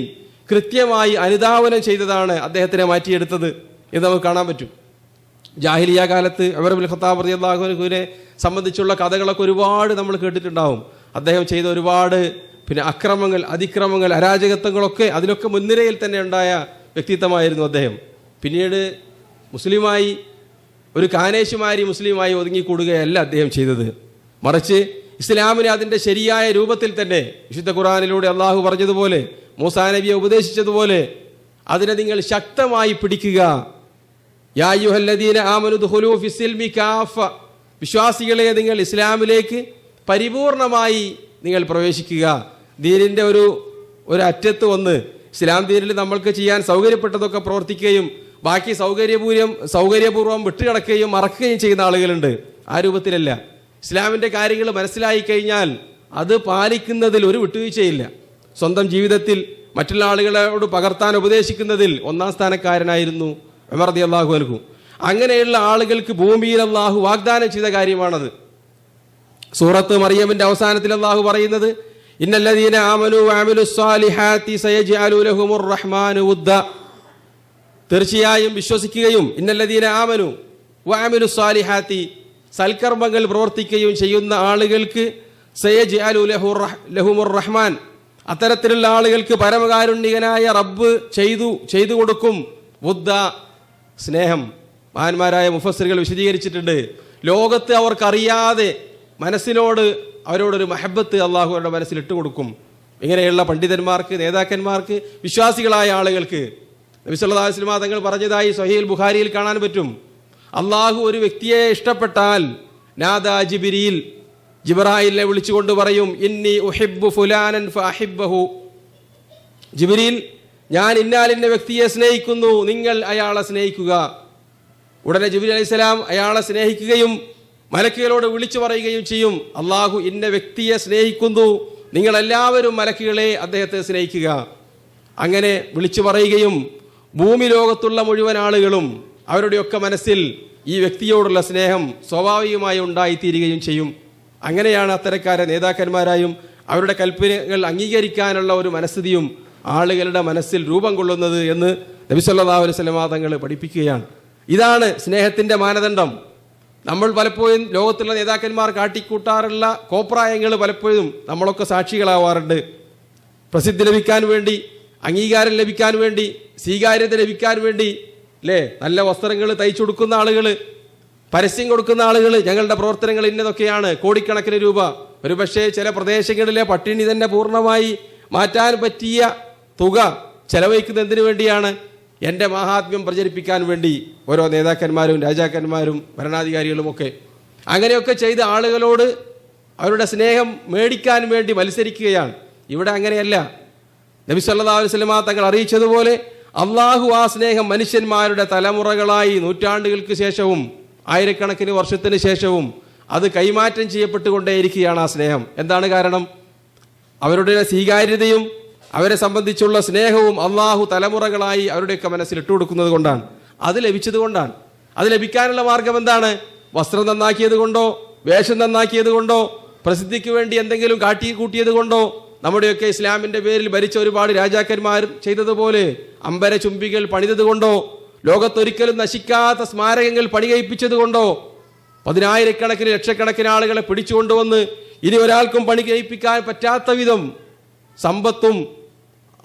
കൃത്യമായി അനുധാവനം ചെയ്തതാണ് അദ്ദേഹത്തിനെ മാറ്റിയെടുത്തത് എന്ന് നമുക്ക് കാണാൻ പറ്റും. ജാഹിലിയ കാലത്ത് ഉമർ ഇബ്നുൽ ഖത്താബ് റളിയല്ലാഹു അൻഹുവിനെ സംബന്ധിച്ചുള്ള കഥകളൊക്കെ ഒരുപാട് നമ്മൾ കേട്ടിട്ടുണ്ടാവും. അദ്ദേഹം ചെയ്ത ഒരുപാട് അക്രമങ്ങൾ, അതിക്രമങ്ങൾ, അരാജകത്വങ്ങളൊക്കെ അതിലൊക്കെ മുൻനിരയിൽ തന്നെ ഉണ്ടായ വ്യക്തിത്വമായിരുന്നു അദ്ദേഹം. പിന്നീട് മുസ്ലിമായി ഒരു കാനേശുമാരി മുസ്ലിമായി ഒതുങ്ങിക്കൂടുകയല്ല അദ്ദേഹം ചെയ്തത്. മറിച്ച് ഇസ്ലാമിനെ അതിൻ്റെ ശരിയായ രൂപത്തിൽ തന്നെ വിശുദ്ധ ഖുർആനിലൂടെ അള്ളാഹു പറഞ്ഞതുപോലെ, മൂസാ നബിയെ ഉപദേശിച്ചതുപോലെ അതിനെ നിങ്ങൾ ശക്തമായി പിടിക്കുക. യാ അയ്യുഹല്ലദീന ആമനു ദുഖുലൂ ഫിസ്സിൽമി കാഫ, വിശ്വാസികളെ നിങ്ങൾ ഇസ്ലാമിലേക്ക് പരിപൂർണമായി നിങ്ങൾ പ്രവേശിക്കുക. ദീനിൻ്റെ ഒരു അറ്റത്ത് വന്ന് ഇസ്ലാം ദീനിൽ നമ്മൾക്ക് ചെയ്യാൻ സൗകര്യപ്പെട്ടതൊക്കെ പ്രവർത്തിക്കുകയും ബാക്കി സൗകര്യപൂർവ്വം വിട്ടുകിടക്കുകയും മറക്കുകയും ചെയ്യുന്ന ആളുകളുണ്ട്. ആ രൂപത്തിലല്ല. ഇസ്ലാമിൻ്റെ കാര്യങ്ങൾ മനസ്സിലായി കഴിഞ്ഞാൽ അത് പാലിക്കുന്നതിൽ ഒരു വിട്ടുവീഴ്ചയില്ല. സ്വന്തം ജീവിതത്തിൽ മറ്റുള്ള ആളുകളോട് പകർത്താൻ ഉപദേശിക്കുന്നതിൽ ഒന്നാം സ്ഥാനക്കാരനായിരുന്നു ഉമർ റളിയല്ലാഹു അൻഹു. അങ്ങനെയുള്ള ആളുകൾക്ക് ഭൂമിയിൽ അല്ലാഹു വാഗ്ദാനം ചെയ്ത കാര്യമാണത്. സൂറത്ത് മറിയമിന്റെ അവസാനത്തിൽ അല്ലാഹു പറയുന്നത്, ഇന്നല്ലദീന ആമനു വഅമിലുസ് സാലിഹാത്തി സയജ്അലു ലഹുമുർ റഹ്മാനു വുദ്ദ, തീർച്ചയായും വിശ്വസിക്കുകയും ഇന്നല്ലദീന ആമനു വഅമിലുസ് സാലിഹാത്തി, സൽക്കർമ്മങ്ങൾ പ്രവർത്തിക്കുകയും ചെയ്യുന്ന ആളുകൾക്ക് സയജ്അലു ലഹുമുർ റഹ്മാൻ, അത്തരത്തിലുള്ള ആളുകൾക്ക് പരമകാരുണ്യകനായ റബ്ബ് ചെയ്തു കൊടുക്കും വുദ്ദ, സ്നേഹം. മഹാന്മാരായ മുഫസ്സിറുകൾ വിശദീകരിച്ചിട്ടുണ്ട്, ലോകത്ത് അവർക്കറിയാതെ മനസ്സിനോട് അവരോടൊരു മഹബത്ത് അള്ളാഹു അവരുടെ മനസ്സിൽ ഇട്ടുകൊടുക്കും. ഇങ്ങനെയുള്ള പണ്ഡിതന്മാർക്ക്, നേതാക്കന്മാർക്ക്, വിശ്വാസികളായ ആളുകൾക്ക് നബി സല്ലല്ലാഹു അലൈഹി വസല്ലം തങ്ങൾ പറഞ്ഞതായി സ്വഹീഹുൽ ബുഖാരിയിൽ കാണാൻ പറ്റും. അള്ളാഹു ഒരു വ്യക്തിയെ ഇഷ്ടപ്പെട്ടാൽ നാദാ ജിബ്രീൽ, ജിബ്രായിലിനെ വിളിച്ചുകൊണ്ട് പറയും, ഇന്നി ഉഹിബ്ബു ഫുലാനൻ ഫഅഹിബ്ബഹു, ജിബ്രീൽ ഞാൻ ഇന്നാലിന്ന വ്യക്തിയെ സ്നേഹിക്കുന്നു, നിങ്ങൾ അയാളെ സ്നേഹിക്കുക. ഉടനെ ജിബ്രീൽ അലൈഹിസ്സലാം അയാളെ സ്നേഹിക്കുകയും മലക്കുകളോട് വിളിച്ചു പറയുകയും ചെയ്യും, അള്ളാഹു ഇന്ന വ്യക്തിയെ സ്നേഹിക്കുന്നു, നിങ്ങളെല്ലാവരും മലക്കുകളെ അദ്ദേഹത്തെ സ്നേഹിക്കുക. അങ്ങനെ വിളിച്ചു പറയുകയും ഭൂമി ലോകത്തുള്ള മുഴുവൻ ആളുകളും അവരുടെയൊക്കെ മനസ്സിൽ ഈ വ്യക്തിയോടുള്ള സ്നേഹം സ്വാഭാവികമായി ഉണ്ടായിത്തീരുകയും ചെയ്യും. അങ്ങനെയാണ് അത്തരക്കാരെ നേതാക്കന്മാരായും അവരുടെ കൽപ്പനകൾ അംഗീകരിക്കാനുള്ള ഒരു മനസ്ഥിതിയും ആളുകളുടെ മനസ്സിൽ രൂപം കൊള്ളുന്നത് എന്ന് നബി സല്ലല്ലാഹു അലൈഹി വസല്ലം തങ്ങൾ പഠിപ്പിക്കുകയാണ്. ഇതാണ് സ്നേഹത്തിൻ്റെ മാനദണ്ഡം. നമ്മൾ പലപ്പോഴും ലോകത്തുള്ള നേതാക്കന്മാർ കാട്ടിക്കൂട്ടാറുള്ള കോപ്രായങ്ങൾ പലപ്പോഴും നമ്മളൊക്കെ സാക്ഷികളാവാറുണ്ട്. പ്രസിദ്ധി ലഭിക്കാൻ വേണ്ടി, അംഗീകാരം ലഭിക്കാൻ വേണ്ടി, സ്വീകാര്യത ലഭിക്കാൻ വേണ്ടി അല്ലേ, നല്ല വസ്ത്രങ്ങൾ തയ്ച്ചു കൊടുക്കുന്ന ആളുകൾ, പരസ്യം കൊടുക്കുന്ന ആളുകൾ, ഞങ്ങളുടെ പ്രവർത്തനങ്ങൾ ഇന്നതൊക്കെയാണ്, കോടിക്കണക്കിന് രൂപ, ഒരുപക്ഷെ ചില പ്രദേശങ്ങളിലെ പട്ടിണി തന്നെ പൂർണ്ണമായി മാറ്റാൻ പറ്റിയ തുക ചെലവഴിക്കുന്നതിന് വേണ്ടിയാണ്, എൻ്റെ മഹാത്മ്യം പ്രചരിപ്പിക്കാൻ വേണ്ടി ഓരോ നേതാക്കന്മാരും രാജാക്കന്മാരും ഭരണാധികാരികളുമൊക്കെ അങ്ങനെയൊക്കെ ചെയ്ത് ആളുകളോട് അവരുടെ സ്നേഹം മേടിക്കാൻ വേണ്ടി മത്സരിക്കുകയാണ്. ഇവിടെ അങ്ങനെയല്ല. നബി സല്ലല്ലാഹു അലൈഹി വസല്ലം തങ്ങൾ അറിയിച്ചതുപോലെ അള്ളാഹു ആ സ്നേഹം മനുഷ്യന്മാരുടെ തലമുറകളായി നൂറ്റാണ്ടുകൾക്ക് ശേഷവും ആയിരക്കണക്കിന് വർഷത്തിന് ശേഷവും അത് കൈമാറ്റം ചെയ്യപ്പെട്ടുകൊണ്ടേയിരിക്കുകയാണ് ആ സ്നേഹം. എന്താണ് കാരണം? അവരുടെ സ്വീകാര്യതയും അവരെ സംബന്ധിച്ചുള്ള സ്നേഹവും അള്ളാഹു തലമുറകളായി അവരുടെയൊക്കെ മനസ്സിൽ ഇട്ടുകൊടുക്കുന്നത് കൊണ്ടാണ്, അത് ലഭിച്ചത് കൊണ്ടാണ്. അത് ലഭിക്കാനുള്ള മാർഗം എന്താണ്? വസ്ത്രം നന്നാക്കിയത് കൊണ്ടോ, വേഷം നന്നാക്കിയത് കൊണ്ടോ, പ്രസിദ്ധിക്ക് വേണ്ടി എന്തെങ്കിലും കാട്ടിക്കൂട്ടിയത് കൊണ്ടോ, നമ്മുടെയൊക്കെ ഇസ്ലാമിൻ്റെ പേരിൽ ഭരിച്ച ഒരുപാട് രാജാക്കന്മാർ ചെയ്തതുപോലെ അമ്പര ചുംബികൾ പണിതത് കൊണ്ടോ, ലോകത്തൊരിക്കലും നശിക്കാത്ത സ്മാരകങ്ങൾ പണി കഴിപ്പിച്ചത് കൊണ്ടോ, പതിനായിരക്കണക്കിന് ലക്ഷക്കണക്കിന് ആളുകളെ പിടിച്ചുകൊണ്ടുവന്ന് ഇനി ഒരാൾക്കും പണി കഴിപ്പിക്കാൻ പറ്റാത്ത വിധം സമ്പത്തും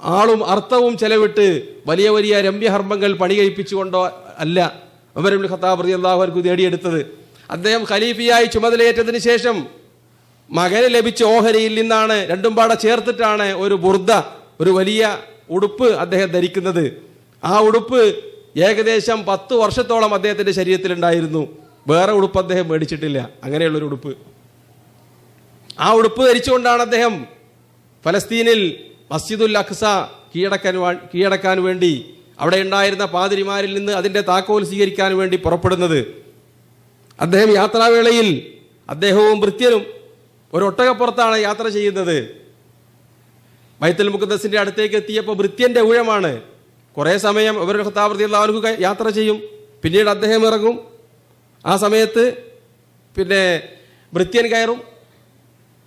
ആളും അർത്ഥവും ചെലവിട്ട് വലിയ വലിയ രമ്യഹർമ്മങ്ങൾ പണി കഴിപ്പിച്ചുകൊണ്ടോ അല്ല ഉമർ ഇബ്നുൽ ഖത്താബ് റളിയല്ലാഹു അൻഹു നേടിയെടുത്തത്. അദ്ദേഹം ഖലീഫയായി ചുമതലയേറ്റതിന് ശേഷം മകന് ലഭിച്ച ഓഹരിയിൽ നിന്നാണ്, രണ്ടും പാടെ ചേർത്തിട്ടാണ് ഒരു ബുർദ, ഒരു വലിയ ഉടുപ്പ് അദ്ദേഹം ധരിക്കുന്നത്. ആ ഉടുപ്പ് ഏകദേശം 10 വർഷത്തോളം അദ്ദേഹത്തിൻ്റെ ശരീരത്തിലുണ്ടായിരുന്നു. വേറെ ഉടുപ്പ് അദ്ദേഹം മേടിച്ചിട്ടില്ല. അങ്ങനെയുള്ളൊരു ഉടുപ്പ്, ആ ഉടുപ്പ് ധരിച്ചുകൊണ്ടാണ് അദ്ദേഹം ഫലസ്തീനിൽ മസ്ജിദുൽ അഖ്സ കീഴടക്കാൻ വേണ്ടി അവിടെ ഉണ്ടായിരുന്ന പാതിരിമാരിൽ നിന്ന് അതിൻ്റെ താക്കോൽ സ്വീകരിക്കാൻ വേണ്ടി പുറപ്പെടുന്നത്. അദ്ദേഹം യാത്രാവേളയിൽ അദ്ദേഹവും ഭൃത്യനും ഒരു ഒട്ടകപ്പുറത്താണ് യാത്ര ചെയ്യുന്നത്. ബൈത്തുൽ മുഖദ്ദസിന്റെ അടുത്തേക്ക് എത്തിയപ്പോൾ ഭൃത്യന്റെ ഊഴമാണ്. കുറേ സമയം ഉമർ ഇബ്നുൽ ഖത്താബ് റളിയല്ലാഹു അൻഹു യാത്ര ചെയ്യും, പിന്നീട് അദ്ദേഹം ഇറങ്ങും. ആ സമയത്ത് പിന്നെ ഭൃത്യൻ കയറും.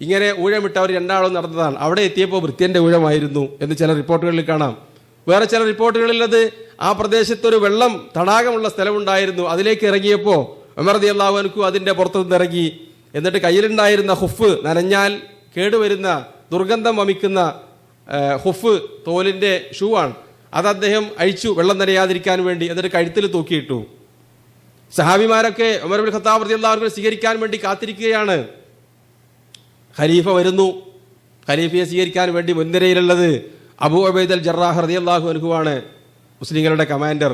ഇങ്ങനെ ഊഴമിട്ട് അവർ രണ്ടാളും നടന്നതാണ്. അവിടെ എത്തിയപ്പോൾ ഭൃത്യന്റെ ഊഴമായിരുന്നു എന്ന് ചില റിപ്പോർട്ടുകളിൽ കാണാം. വേറെ ചില റിപ്പോർട്ടുകളിൽ അത് ആ പ്രദേശത്തൊരു വെള്ളം തടാകമുള്ള സ്ഥലമുണ്ടായിരുന്നു. അതിലേക്ക് ഇറങ്ങിയപ്പോൾ ഉമർ റളിയല്ലാഹു അൻഹു അതിൻ്റെ പുറത്തുനിന്ന് ഇറങ്ങി. എന്നിട്ട് കയ്യിലുണ്ടായിരുന്ന ഹുഫ്, നനഞ്ഞാൽ കേടുവരുന്ന ദുർഗന്ധം വമിക്കുന്ന ഹുഫ്, തോലിൻ്റെ ഷൂ ആണ്, അത് അദ്ദേഹം അഴിച്ചു വെള്ളം നനയാതിരിക്കാൻ വേണ്ടി. എന്നിട്ട് കഴുത്തിൽ തൂക്കിയിട്ടു. സഹാബിമാരൊക്കെ ഉമർ ഇബ്നുൽ ഖത്താബ് റളിയല്ലാഹു അൻഹു സ്വീകരിക്കാൻ വേണ്ടി കാത്തിരിക്കുകയാണ്. ഖലീഫ വരുന്നു. ഖലീഫയെ സ്വീകരിക്കാൻ വേണ്ടി മുൻനിരയിലുള്ളത് അബൂ ഉബൈദ അൽ ജറാഹ് റളിയല്ലാഹു അൻഹു ആണ്, മുസ്ലിങ്ങളുടെ കമാൻഡർ.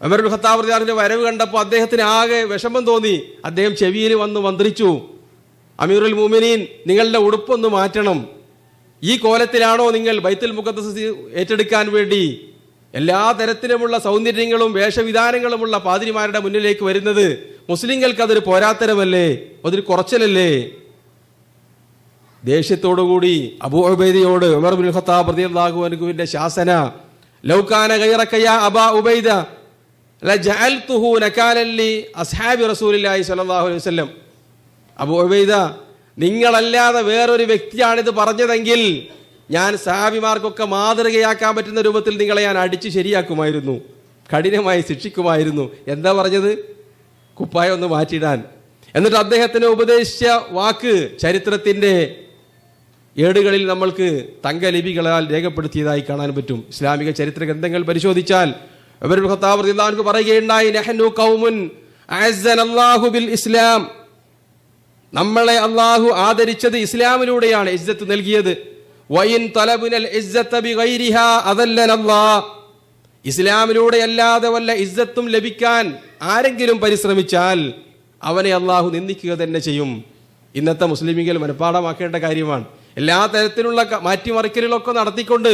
ഉമർ ഇബ്നുൽ ഖത്താബ് റളിയല്ലാഹു അൻഹുവിന്റെ വരവ് കണ്ടപ്പോൾ അദ്ദേഹത്തിന് ആകെ വിഷമം തോന്നി. അദ്ദേഹം ചെവിയിൽ വന്ന് മന്ത്രിച്ചു, അമീറുൽ മുഅ്മിനീൻ, നിങ്ങളുടെ ഉടുപ്പൊന്ന് മാറ്റണം. ഈ കോലത്തിലാണോ നിങ്ങൾ ബൈത്തുൽ മുഖദ്ദസ് ഏറ്റെടുക്കാൻ വേണ്ടി എല്ലാ തരത്തിലുമുള്ള സൗന്ദര്യങ്ങളും വേഷവിധാനങ്ങളുമുള്ള പാതിരിമാരുടെ മുന്നിലേക്ക് വരുന്നത്? മുസ്ലിങ്ങൾക്ക് അതൊരു പോരാത്തരമല്ലേ, അതൊരു കുറച്ചലല്ലേ? ദേഷ്യത്തോടുകൂടി അബൂ ഉബൈദയോട് ഉമർ ഇബ്നുൽ ഖത്താബ് റളിയല്ലാഹു അൻഹുവിന്റെ ശാസന, ലൗ കാന ഗൈറക യാ അബാ ഉബൈദ ലജഅൽതുഹു നകാലൻ ലി അസ്ഹാബി റസൂലില്ലാഹി സ്വല്ലല്ലാഹു അലൈഹി വസല്ലം. അബൂ ഉബൈദ, നിങ്ങളല്ലാതെ വേറൊരു വ്യക്തിയാണിത് പറഞ്ഞതെങ്കിൽ ഞാൻ സഹാബിമാർക്കൊക്കെ മാതൃകയാക്കാൻ പറ്റുന്ന രൂപത്തിൽ നിങ്ങളെ ഞാൻ അടിച്ച് ശരിയാക്കുമായിരുന്നു, കഠിനമായി ശിക്ഷിക്കുമായിരുന്നു. എന്താ പറഞ്ഞത്? കുപ്പായം ഒന്ന് മാറ്റിയിടാൻ. എന്നിട്ട് അദ്ദേഹത്തിന് ഉപദേശിച്ച വാക്ക് ചരിത്രത്തിൻ്റെ ഏടുകളിൽ നമ്മൾക്ക് തങ്കലിപികളാൽ രേഖപ്പെടുത്തിയതായി കാണാൻ പറ്റും. ഇസ്ലാമിക ചരിത്ര ഗ്രന്ഥങ്ങൾ പരിശോധിച്ചാൽ ഉമർ ഇബ്നുൽ ഖത്താബ് റളിയല്ലാഹു അൻഹു പറയുകയുണ്ടായി, നഹ്നു ഖൗമുൻ അഅസ്സനല്ലാഹു ബിൽ ഇസ്ലാം. നമ്മളെ അള്ളാഹു ആദരിച്ചത് ഇസ്ലാമിലൂടെയാണ്, ഇസ്സത്ത് നൽകിയത്. വഇൻ തലബുനൽ ഇസ്സത ബിഗൈരിഹാ അദല്ലനല്ലാഹ്. ഇസ്ലാമിലൂടെ അല്ലാതെ വല്ല ഇസ്സത്തും ലഭിക്കാൻ ആരെങ്കിലും പരിശ്രമിച്ചാൽ അവനെ അള്ളാഹു നിന്ദിക്കുക തന്നെ ചെയ്യും. ഇന്നത്തെ മുസ്ലിമീങ്ങൾ മനഃപ്പാഠമാക്കേണ്ട കാര്യമാണ്. എല്ലാ തരത്തിലുള്ള മാറ്റിമറിക്കലുകളൊക്കെ നടത്തിക്കൊണ്ട്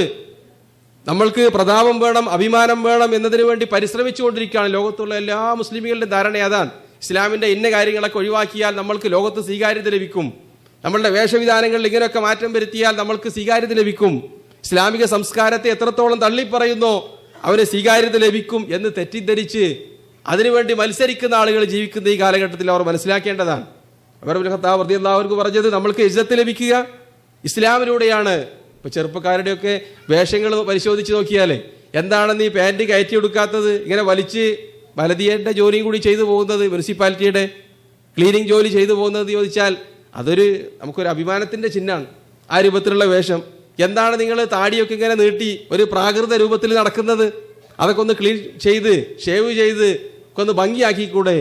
നമ്മൾക്ക് പ്രതാപം വേണം, അഭിമാനം വേണം എന്നതിനു വേണ്ടി പരിശ്രമിച്ചുകൊണ്ടിരിക്കുകയാണ് ലോകത്തുള്ള എല്ലാ മുസ്ലിമീങ്ങളുടെ ധാരണ. അതാണ് ഇസ്ലാമിൻ്റെ ഇന്ന കാര്യങ്ങളൊക്കെ ഒഴിവാക്കിയാൽ നമ്മൾക്ക് ലോകത്ത് സ്വീകാര്യത ലഭിക്കും, നമ്മളുടെ വേഷവിധാനങ്ങളിൽ ഇങ്ങനെയൊക്കെ മാറ്റം വരുത്തിയാൽ നമ്മൾക്ക് സ്വീകാര്യത ലഭിക്കും, ഇസ്ലാമിക സംസ്കാരത്തെ എത്രത്തോളം തള്ളിപ്പറയുന്നോ അവന് സ്വീകാര്യത ലഭിക്കും എന്ന് തെറ്റിദ്ധരിച്ച് അതിനുവേണ്ടി മത്സരിക്കുന്ന ആളുകൾ ജീവിക്കുന്ന ഈ കാലഘട്ടത്തിൽ അവർ മനസ്സിലാക്കേണ്ടതാണ്. ഉമർ ഇബ്നുൽ ഖത്താബ് റളിയല്ലാഹു അൻഹു പറഞ്ഞത് നമ്മൾക്ക് ഇസ്സത്ത് ലഭിക്കുക ഇസ്ലാമിലൂടെയാണ്. ഇപ്പോൾ ചെറുപ്പക്കാരുടെയൊക്കെ വേഷങ്ങൾ പരിശോധിച്ച് നോക്കിയാലേ എന്താണെന്ന് ഈ പാൻറ് കയറ്റി കൊടുക്കാത്തത്, ഇങ്ങനെ വലിച്ച് വലതിയുടെ ജോലിയും കൂടി ചെയ്തു പോകുന്നത്, മുനിസിപ്പാലിറ്റിയുടെ ക്ലീനിങ് ജോലി ചെയ്തു പോകുന്നത് ചോദിച്ചാൽ അതൊരു നമുക്കൊരു അഭിമാനത്തിൻ്റെ ചിഹ്നമാണ്. ആ രൂപത്തിലുള്ള വേഷം. എന്താണ് നിങ്ങൾ താടിയൊക്കെ ഇങ്ങനെ നീട്ടി ഒരു പ്രാകൃത രൂപത്തിൽ നടക്കുന്നത്? അതൊക്കെ ഒന്ന് ക്ലീൻ ചെയ്ത് ഷേവ് ചെയ്ത് ഒക്കെ ഒന്ന് ഭംഗിയാക്കിക്കൂടെ?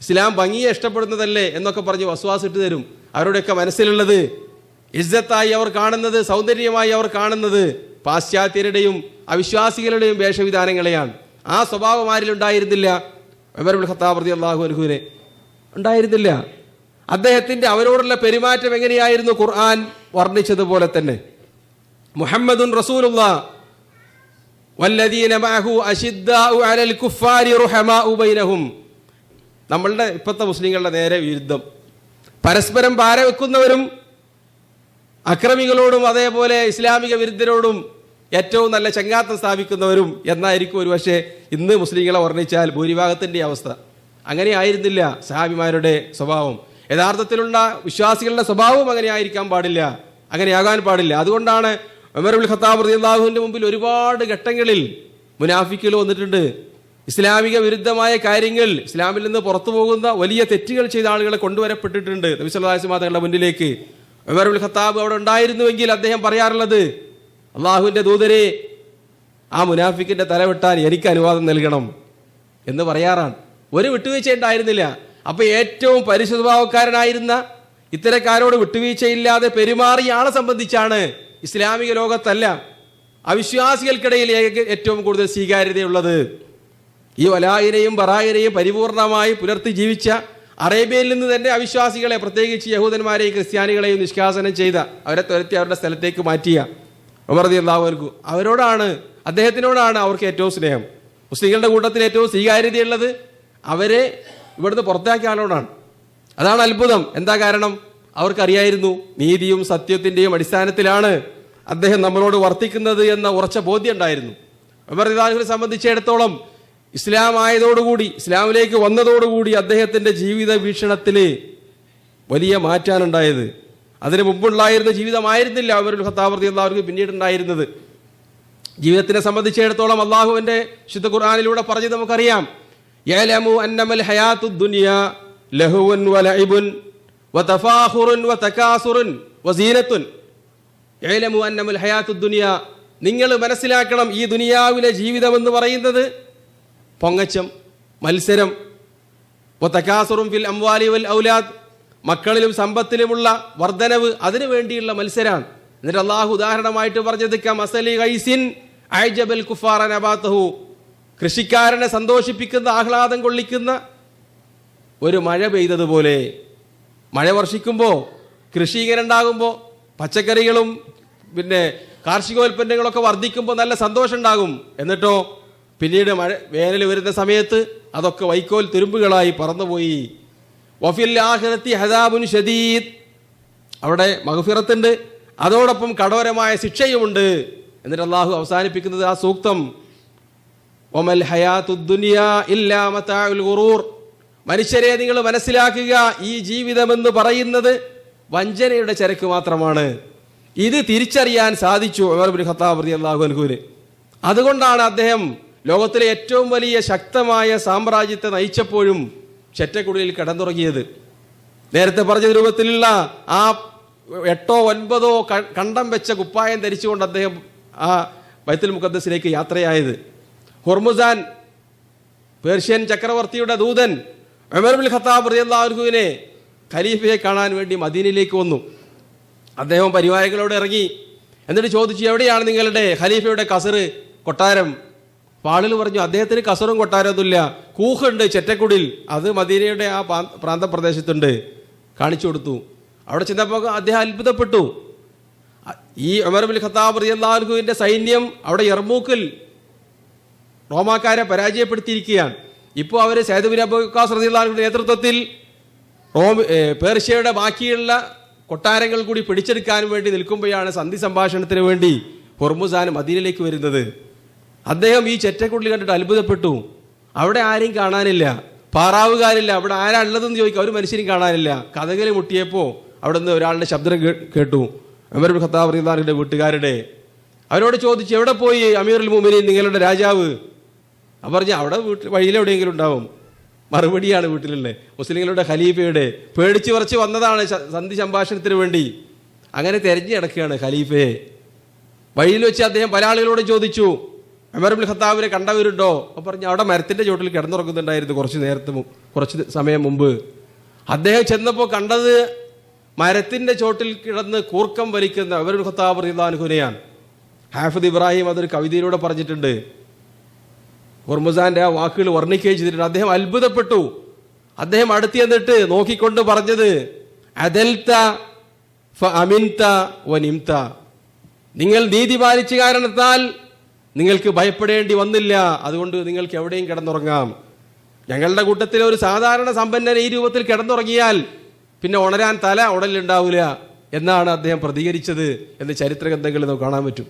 ഇസ്ലാം ഭംഗിയെ ഇഷ്ടപ്പെടുന്നതല്ലേ എന്നൊക്കെ പറഞ്ഞ് വസ്വാസിട്ട് തരും. അവരുടെയൊക്കെ മനസ്സിലുള്ളത് ഇസ്സത്തായി അവർ കാണുന്നത്, സൗന്ദര്യമായി അവർ കാണുന്നത് പാശ്ചാത്യരുടെയും അവിശ്വാസികളുടെയും വേഷവിധാനങ്ങളെയാണ്. ആ സ്വഭാവം ആരിലുണ്ടായിരുന്നില്ല? ഉമർ ഇബ്നുൽ ഖത്താബ് റളിയല്ലാഹു അൻഹുവിനെ ഉണ്ടായിരുന്നില്ല. അദ്ദേഹത്തിൻ്റെ അവരോടുള്ള പെരുമാറ്റം എങ്ങനെയായിരുന്നു? ഖുർആൻ വർണ്ണിച്ചതുപോലെ തന്നെ. മുഹമ്മദുൻ റസൂലുള്ളാഹ് വല്ലദീന മഅഹു അശിദ്ദാഉ അലൽ കുഫാരി റുഹമാഉ ബൈനഹും. നമ്മളുടെ ഇപ്പോഴത്തെ മുസ്ലിങ്ങളുടെ നേരെ വിരുദ്ധം. പരസ്പരം പാര വെക്കുന്നവരും അക്രമികളോടും അതേപോലെ ഇസ്ലാമിക വിരുദ്ധരോടും ഏറ്റവും നല്ല ചങ്ങാത്തം സ്ഥാപിക്കുന്നവരും എന്നായിരിക്കും ഒരുപക്ഷെ ഇന്ന് മുസ്ലിങ്ങളെ വർണ്ണിച്ചാൽ ഭൂരിഭാഗത്തിൻ്റെ അവസ്ഥ. അങ്ങനെ ആയിരുന്നില്ല സഹാബിമാരുടെ സ്വഭാവം. യഥാർത്ഥത്തിലുള്ള വിശ്വാസികളുടെ സ്വഭാവം അങ്ങനെ ആയിരിക്കാൻ പാടില്ല, അങ്ങനെയാകാൻ പാടില്ല. അതുകൊണ്ടാണ് ഉമർ ഇബ്നുൽ ഖത്താബ് റളിയല്ലാഹുവിന്റെ മുമ്പിൽ ഒരുപാട് ഘട്ടങ്ങളിൽ മുനാഫിക്കുകൾ വന്നിട്ടുണ്ട്. ഇസ്ലാമിക വിരുദ്ധമായ കാര്യങ്ങൾ, ഇസ്ലാമിൽ നിന്ന് പുറത്തു പോകുന്ന വലിയ തെറ്റുകൾ ചെയ്ത ആളുകളെ കൊണ്ടുവരപ്പെട്ടിട്ടുണ്ട് നബി സല്ലല്ലാഹു അലൈഹി വസല്ലം തങ്ങളുടെ മുന്നിലേക്ക്. ഉമർ ഇബ്നുൽ ഖത്താബ് അവിടെ ഉണ്ടായിരുന്നുവെങ്കിൽ അദ്ദേഹം പറയാറുള്ളത്, അള്ളാഹുവിൻ്റെ ദൂതരെ, ആ മുനാഫിക്കിന്റെ തല വെട്ടാൻ എനിക്ക് അനുവാദം നൽകണം എന്ന് പറയാറാണ്. ഒരു വിട്ടുവീഴ്ച ഉണ്ടായിരുന്നില്ല. അപ്പൊ ഏറ്റവും പരിശുദ്ധഭാവക്കാരനായിരുന്ന ഇത്തരക്കാരോട് വിട്ടുവീഴ്ചയില്ലാതെ പെരുമാറിയ ആളെ സംബന്ധിച്ചാണ് ഇസ്ലാമിക ലോകത്തല്ല അവിശ്വാസികൾക്കിടയിൽ ഏറ്റവും കൂടുതൽ സ്വീകാര്യതയുള്ളത്. ഈ വലായിനെയും ബറായിനെയും പരിപൂർണമായി പുലർത്തി ജീവിച്ച അറേബ്യയിൽ നിന്ന് തന്നെ അവിശ്വാസികളെ, പ്രത്യേകിച്ച് യഹൂദന്മാരെയും ക്രിസ്ത്യാനികളെയും നിഷ്കാസനം ചെയ്ത, അവരെ തുരത്തി അവരുടെ സ്ഥലത്തേക്ക് മാറ്റിയ ഉമർ റളിയല്ലാഹു അൻഹു, അവരോടാണ് അദ്ദേഹത്തിനോടാണ് അവർക്ക് ഏറ്റവും സ്നേഹം. മുസ്ലിങ്ങളുടെ കൂട്ടത്തിൽ ഏറ്റവും സ്വീകാര്യതയുള്ളത് അവരെ ഇവിടുന്ന് പുറത്താക്കിയ ആളോടാണ്. അതാണ് അത്ഭുതം. എന്താ കാരണം? അവർക്കറിയായിരുന്നു നീതിയും സത്യത്തിൻ്റെയും അടിസ്ഥാനത്തിലാണ് അദ്ദേഹം നമ്മളോട് വർത്തിക്കുന്നത് എന്ന ഉറച്ച ബോധ്യം ഉണ്ടായിരുന്നു. ഉമർ റളിയല്ലാഹുവിനെ സംബന്ധിച്ചിടത്തോളം ഇസ്ലാം ആയതോടുകൂടി, ഇസ്ലാമിലേക്ക് വന്നതോടുകൂടി അദ്ദേഹത്തിൻ്റെ ജീവിത വീക്ഷണത്തിൽ വലിയ മാറ്റാനുണ്ടായത്. അതിന് മുമ്പുണ്ടായിരുന്ന ജീവിതമായിരുന്നില്ല ഉമറുൽ ഖത്താബ് റളിയല്ലാഹു പിന്നീടുണ്ടായിരുന്നത്. ജീവിതത്തിനെ സംബന്ധിച്ചിടത്തോളം അള്ളാഹുവിൻ്റെ ശുദ്ധ ഖുർആനിലൂടെ പറഞ്ഞ് നമുക്കറിയാം, യഅലമു അന്നമൽ ഹയാത്തുദ് ദുനിയ ലഹുവുൻ വലഇബുൻ വതഫാഖുറുൻ വതകാസുറുൻ വസീനത്തുൻ. യഅലമു അന്നമൽ ഹയാത്തുദ് ദുനിയ, നിങ്ങൾ മനസ്സിലാക്കണം, ഈ ദുനിയാവിലെ ജീവിതം എന്ന് പറയുന്നത് പൊങ്ങച്ചം, മത്സരം, വതകാസുറുൻ ഫിൽ അംവാലി വൽ ഔലാദ്, മക്കളിലും സമ്പത്തിലുമുള്ള വർധനവ്, അതിനു വേണ്ടിയുള്ള മത്സരമാണ്. എന്നിട്ട് അള്ളാഹു ഉദാഹരണമായിട്ട് പറഞ്ഞത് കമസലി ഗൈസിൻ അഅജബൽ കുഫാറ നബാതഹു, കൃഷിക്കാരനെ സന്തോഷിപ്പിക്കുന്ന, ആഹ്ലാദം കൊള്ളിക്കുന്ന ഒരു മഴ പെയ്തതുപോലെ. മഴ വർഷിക്കുമ്പോൾ, കൃഷി ഇങ്ങനെ ഉണ്ടാകുമ്പോൾ, പച്ചക്കറികളും പിന്നെ കാർഷികോൽപ്പന്നങ്ങളൊക്കെ വർദ്ധിക്കുമ്പോൾ നല്ല സന്തോഷം ഉണ്ടാകും. എന്നിട്ടോ പിന്നീട് വേനൽ വരുന്ന സമയത്ത് അതൊക്കെ വൈക്കോൽ തുരുമ്പുകളായി പറന്നുപോയി. വഫിൽ ആഖിറതി ഹദാബുൻ ഷദീദ്, അവിടെ മഗ്ഫിറത്തുണ്ട്, അതോടൊപ്പം കഠോരമായ ശിക്ഷയുമുണ്ട്. എന്നിട്ട് അള്ളാഹു അവസാനിപ്പിക്കുന്നത് ആ സൂക്തം, വമൽ ഹയാത്തുദ് ദുനിയാ ഇല്ലാ മതാഉൽ ഗുറൂർ, മനുഷ്യരെ നിങ്ങൾ മനസ്സിലാക്കുക, ഈ ജീവിതമെന്ന് പറയുന്നത് വഞ്ചനയുടെ ചരക്ക് മാത്രമാണ്. ഇത് തിരിച്ചറിയാൻ സാധിച്ചു ഉമർ ഇബ്നു ഖത്താബ് റളിയല്ലാഹു അൻഹുവിന്. അതുകൊണ്ടാണ് അദ്ദേഹം ലോകത്തിലെ ഏറ്റവും വലിയ ശക്തമായ സാമ്രാജ്യത്തെ നയിച്ചപ്പോഴും ചെറ്റക്കുടിയിൽ കിടന്നുറങ്ങിയത്. നേരത്തെ പറഞ്ഞ രൂപത്തിലുള്ള ആ 8 or 9 കണ്ടം വെച്ച കുപ്പായം ധരിച്ചുകൊണ്ട് അദ്ദേഹം ആ ബൈത്തുൽ മുഖദ്ദസിലേക്ക് യാത്രയായത്. ഹുർമുസാൻ, പേർഷ്യൻ ചക്രവർത്തിയുടെ ദൂതൻ, ഉമർ ഇബ്നു ഖത്താബ് റളിയല്ലാഹു അൻഹുവിനെ ഖലീഫയെ കാണാൻ വേണ്ടി മദീനയിലേക്ക് വന്നു. അദ്ദേഹം പരിവാരങ്ങളോട് ഇറങ്ങി. എന്നിട്ട് ചോദിച്ചു, എവിടെയാണ് നിങ്ങളുടെ ഖലീഫയുടെ കസറ്, കൊട്ടാരം? ആളുകൾ പറഞ്ഞു, അദ്ദേഹത്തിന് കസറും കൊട്ടാരമൊന്നുമില്ല, കൂഹുണ്ട് ചെറ്റക്കുടിൽ, അത് മദീനയുടെ ആ പ്രാന്തപ്രദേശത്തുണ്ട്. കാണിച്ചു കൊടുത്തു. അവിടെ ചെന്നപ്പോൾ അദ്ദേഹം അത്ഭുതപ്പെട്ടു. ഈ ഉമർ ഇബ്നു ഖത്താബ് റളിയല്ലാഹു അൻഹുവിന്റെ സൈന്യം അവിടെ യർമൂക്കിൽ റോമാക്കാരെ പരാജയപ്പെടുത്തിയിരിക്കുകയാണ്. ഇപ്പോൾ അവർ സയ്യിദ് ബിൻ അബൂ വഖാസ് റളിയല്ലാഹു അൻഹുവിന്റെ നേതൃത്വത്തിൽ പേർഷ്യയുടെ ബാക്കിയുള്ള കൊട്ടാരങ്ങൾ കൂടി പിടിച്ചെടുക്കാൻ വേണ്ടി നിൽക്കുമ്പോഴാണ് സന്ധി സംഭാഷണത്തിന് വേണ്ടി ഹുർമുസാൻ മദീനയിലേക്ക് വരുന്നത്. അദ്ദേഹം ഈ ചെറ്റക്കുള്ളിൽ കണ്ടിട്ട് അത്ഭുതപ്പെട്ടു. അവിടെ ആരെയും കാണാനില്ല, പാറാവുകാരില്ല, അവിടെ ആരാ ഉള്ളതെന്ന് ചോദിക്കുക, ഒരു മനുഷ്യരും കാണാനില്ല. കഥകളി മുട്ടിയപ്പോൾ അവിടെ നിന്ന് ഒരാളുടെ ശബ്ദം കേട്ടു, ഉമർ ഇബ്നു ഖത്താബ് റളിയല്ലാഹു അൻഹുവിന്റെ വീട്ടുകാരുടെ. അവരോട് ചോദിച്ചു, എവിടെ പോയി അമീറുൽ മുഅ്മിനീൻ, നിങ്ങളുടെ രാജാവ്? അവർ പറഞ്ഞു, അവിടെ വഴിയിലെവിടെയെങ്കിലും ഉണ്ടാവും. മറുപടിയാണ് വീട്ടിലുള്ള മുസ്ലിങ്ങളുടെ ഖലീഫയുടെ. പേടിച്ച് വിറച്ച് വന്നതാണ് സന്ധി സംഭാഷണത്തിന് വേണ്ടി. അങ്ങനെ തെരഞ്ഞു കിടക്കുകയാണ് ഖലീഫയെ. വഴിയിൽ വെച്ച് അദ്ദേഹം പല ആളുകളോട് ചോദിച്ചു, ഉമർ ഇബ്നു ഖത്താബിനെ കണ്ടവരുണ്ടോ? അപ്പോൾ പറഞ്ഞു, അവിടെ മരത്തിൻ്റെ ചോട്ടിൽ കിടന്നുറങ്ങുന്നുണ്ടായിരുന്നു കുറച്ച് സമയം മുമ്പ്. അദ്ദേഹം ചെന്നപ്പോൾ കണ്ടത് മരത്തിൻ്റെ ചോട്ടിൽ കിടന്ന് കൂർക്കം വലിക്കുന്ന ഉമർ ഇബ്നു ഖത്താബ് റളിയല്ലാഹു അൻഹുവിനെയാണ്. ഹാഫിദ് ഇബ്രാഹിം അതൊരു കവിതയിലൂടെ പറഞ്ഞിട്ടുണ്ട്. ഹുർമുസാന്റെ ആ വാക്കുകൾ വർണ്ണിക്കുകയും ചെയ്തിട്ടുണ്ട്. അദ്ദേഹം അത്ഭുതപ്പെട്ടു. അദ്ദേഹം അടുത്ത് ചെന്നിട്ട് നോക്കിക്കൊണ്ട് പറഞ്ഞത്, അദൽത ഫഅമിൻത വനിംത, നിങ്ങൾ നീതി പാലിച്ച കാരണത്താൽ നിങ്ങൾക്ക് ഭയപ്പെടേണ്ടി വന്നില്ല, അതുകൊണ്ട് നിങ്ങൾക്ക് എവിടെയും കിടന്നുറങ്ങാം. ഞങ്ങളുടെ കൂട്ടത്തിലെ ഒരു സാധാരണ സമ്പന്നൻ ഈ രൂപത്തിൽ കിടന്നുറങ്ങിയാൽ പിന്നെ ഉണരാൻ തല ഉടലുണ്ടാവില്ല എന്നാണ് അദ്ദേഹം പ്രതികരിച്ചത് എന്ന് ചരിത്ര ഗ്രന്ഥങ്ങളിൽ നമുക്ക് കാണാൻ പറ്റും.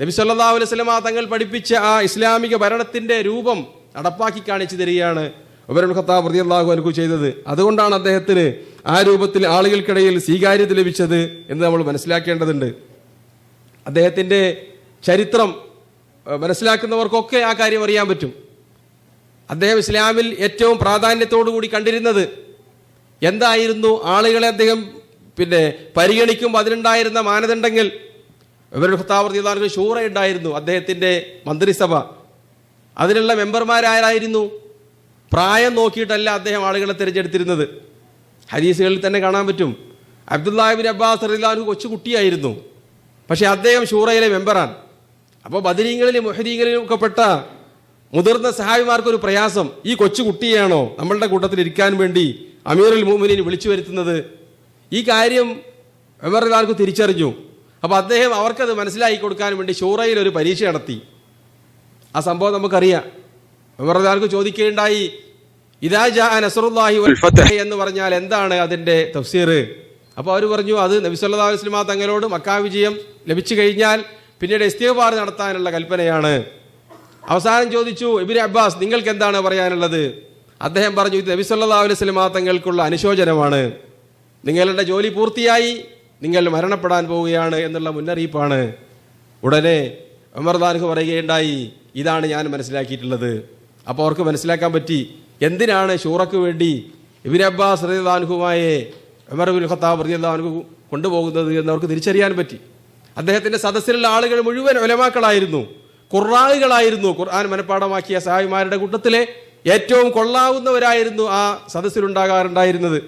നബി സല്ലല്ലാഹു അലൈഹി വസല്ലം തങ്ങൾ പഠിപ്പിച്ച ആ ഇസ്ലാമിക ഭരണത്തിന്റെ രൂപം നടപ്പാക്കി കാണിച്ചു തരികയാണ് ഉമർ ഇബ്നു ഖത്താബ് റളിയല്ലാഹു അൻഹു ചെയ്തത്. അതുകൊണ്ടാണ് അദ്ദേഹത്തിന് ആ രൂപത്തിൽ ആളുകൾക്കിടയിൽ സ്വീകാര്യത ലഭിച്ചത് എന്ന് നമ്മൾ മനസ്സിലാക്കേണ്ടതുണ്ട്. അദ്ദേഹത്തിൻ്റെ ചരിത്രം മനസ്സിലാക്കുന്നവർക്കൊക്കെ ആ കാര്യം അറിയാൻ പറ്റും. അദ്ദേഹം ഇസ്ലാമിൽ ഏറ്റവും പ്രാധാന്യത്തോടു കൂടി കണ്ടിരുന്നത് എന്തായിരുന്നു? ആളുകളെ അദ്ദേഹം പരിഗണിക്കുമ്പോൾ അതിനുണ്ടായിരുന്ന മാനദണ്ഡങ്ങൾ. ഉമർ ഇബ്നു ഖത്താബ് റളിയല്ലാഹു അൻഹു ശൂറ ഉണ്ടായിരുന്നു, അദ്ദേഹത്തിൻ്റെ മന്ത്രിസഭ. അതിലുള്ള മെമ്പർമാരായിരുന്നു. പ്രായം നോക്കിയിട്ടല്ല അദ്ദേഹം ആളുകളെ തിരഞ്ഞെടുത്തിരുന്നത്. ഹദീസുകളിൽ തന്നെ കാണാൻ പറ്റും. അബ്ദുല്ലാഹി ഇബ്നു അബ്ബാസ് റളിയല്ലാഹു അൻഹു കൊച്ചു കുട്ടിയായിരുന്നു, പക്ഷേ അദ്ദേഹം ശൂറയിലെ മെമ്പറാണ്. അപ്പോൾ ബദരീങ്ങളിലും മുഹദീങ്ങളിലും ഒക്കെ പെട്ട മുതിർന്ന സഹാബിമാർക്കൊരു പ്രയാസം, ഈ കൊച്ചു കുട്ടിയാണോ നമ്മളുടെ കൂട്ടത്തിൽ ഇരിക്കാൻ വേണ്ടി അമീറുൽ മുഅ്മിനീൻ വിളിച്ചു വരുത്തുന്നത്? ഈ കാര്യം ഉമർ റളിയല്ലാഹു അൻഹു തിരിച്ചറിഞ്ഞു. അപ്പോൾ അദ്ദേഹം അവർക്കത് മനസ്സിലാക്കി കൊടുക്കാൻ വേണ്ടി ശൂറയിൽ ഒരു പരീക്ഷ നടത്തി. ആ സംഭവം നമുക്കറിയാം. ഉമർ റളിയല്ലാഹു ചോദിക്കുകയുണ്ടായി, ഇദാ ജാഅ നസ്റുല്ലാഹി വൽ ഫത്ഹ് എന്ന് പറഞ്ഞാൽ എന്താണ് അതിൻ്റെ തഫ്സീർ? അപ്പോൾ അവർ പറഞ്ഞു, അത് നബി സല്ലല്ലാഹു അലൈഹി വസല്ലം തങ്ങളോട് മക്കാ വിജയം ലഭിച്ചു കഴിഞ്ഞാൽ പിന്നീട് ഇസ്തിഗ്ഫാർ നടത്താനുള്ള കൽപ്പനയാണ്. അവസാനം ചോദിച്ചു, ഇബ്നു അബ്ബാസ് നിങ്ങൾക്ക് എന്താണ് പറയാനുള്ളത്? അദ്ദേഹം പറഞ്ഞു, ഇത് നബി സല്ലല്ലാഹു അലൈഹി വസല്ലം തങ്ങൾക്കുള്ള അനുശോചനമാണ്. നിങ്ങളുടെ ജോലി പൂർത്തിയായി, നിങ്ങൾ മരണപ്പെടാൻ പോവുകയാണ് എന്നുള്ള മുന്നറിയിപ്പാണ്. ഉടനെ ഉമർ റളിയല്ലാഹു പറയുകയുണ്ടായി, ഇതാണ് ഞാൻ മനസ്സിലാക്കിയിട്ടുള്ളത്. അപ്പോൾ അവർക്ക് മനസ്സിലാക്കാൻ പറ്റി എന്തിനാണ് ഷൂറയ്ക്ക് വേണ്ടി ഇബ്നു അബ്ബാസ് റളിയല്ലാഹു അൻഹുമായെ ഉമർ ഇബ്നുൽ ഖത്താബ് റളിയല്ലാഹു അൻഹു കൊണ്ടുപോകുന്നത് എന്ന് അവർക്ക് തിരിച്ചറിയാൻ പറ്റി. അദ്ദേഹത്തിൻ്റെ സദസ്സിലുള്ള ആളുകൾ മുഴുവൻ ഉലമാക്കളായിരുന്നു, ഖുർആനുകളായിരുന്നു. ഖുർആൻ മനഃപ്പാഠമാക്കിയ സഹായിമാരുടെ കൂട്ടത്തിലെ ഏറ്റവും കൊള്ളാവുന്നവരായിരുന്നു ആ സദസ്സിലുണ്ടാകാറുണ്ടായിരുന്നത്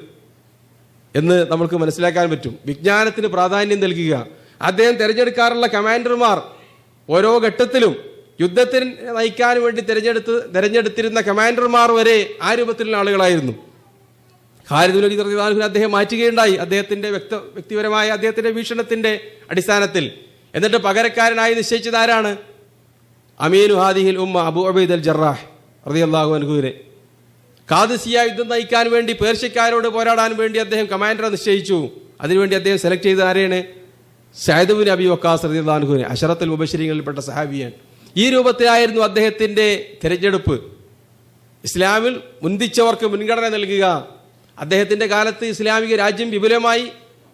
എന്ന് നമ്മൾക്ക് മനസ്സിലാക്കാൻ പറ്റും. വിജ്ഞാനത്തിന് പ്രാധാന്യം നൽകുക. അദ്ദേഹം തിരഞ്ഞെടുക്കാറുള്ള കമാൻഡർമാർ ഓരോ ഘട്ടത്തിലും യുദ്ധത്തിന് നയിക്കാൻ വേണ്ടി തിരഞ്ഞെടുത്തിരുന്ന കമാൻഡർമാർ വരെ ആ രൂപത്തിലുള്ള ആളുകളായിരുന്നു. ഖാലിദ് ബിൻ റളിയല്ലാഹു അൻഹു അദ്ദേഹം മാറ്റുകയുണ്ടായി, അദ്ദേഹത്തിൻ്റെ വ്യക്തിപരമായ അദ്ദേഹത്തിൻ്റെ വീക്ഷണത്തിൻ്റെ അടിസ്ഥാനത്തിൽ. എന്നിട്ട് പകരക്കാരനായി നിശ്ചയിച്ചത് ആരാണ്? അമീനു ഹാദിഹിൽ ഉമ്മ അബൂ ഉബൈദ അൽ ജറാഹ് റളിയല്ലാഹു അൻഹുവിനെ ഖാദിസിയ യുദ്ധം നയിക്കാൻ വേണ്ടി പേർഷ്യക്കാരോട് പോരാടാൻ വേണ്ടി അദ്ദേഹം കമാൻഡറെ നിശ്ചയിച്ചു. അതിനുവേണ്ടി അദ്ദേഹം സെലക്ട് ചെയ്ത ആരെയാണ്? സഅദ് ബിൻ അബി വഖാസ് റളിയല്ലാഹു അൻഹുവിനെ, അശറത്തുൽ മുബശ്ശിരീങ്ങളിൽപ്പെട്ട സഹാബിയാണ്. ഈ രൂപത്തിലായിരുന്നു അദ്ദേഹത്തിൻ്റെ തിരഞ്ഞെടുപ്പ്. ഇസ്ലാമിൽ മുന്തിച്ചവർക്ക് മുൻഗണന നൽകുക. അദ്ദേഹത്തിൻ്റെ കാലത്ത് ഇസ്ലാമിക രാജ്യം വിപുലമായി,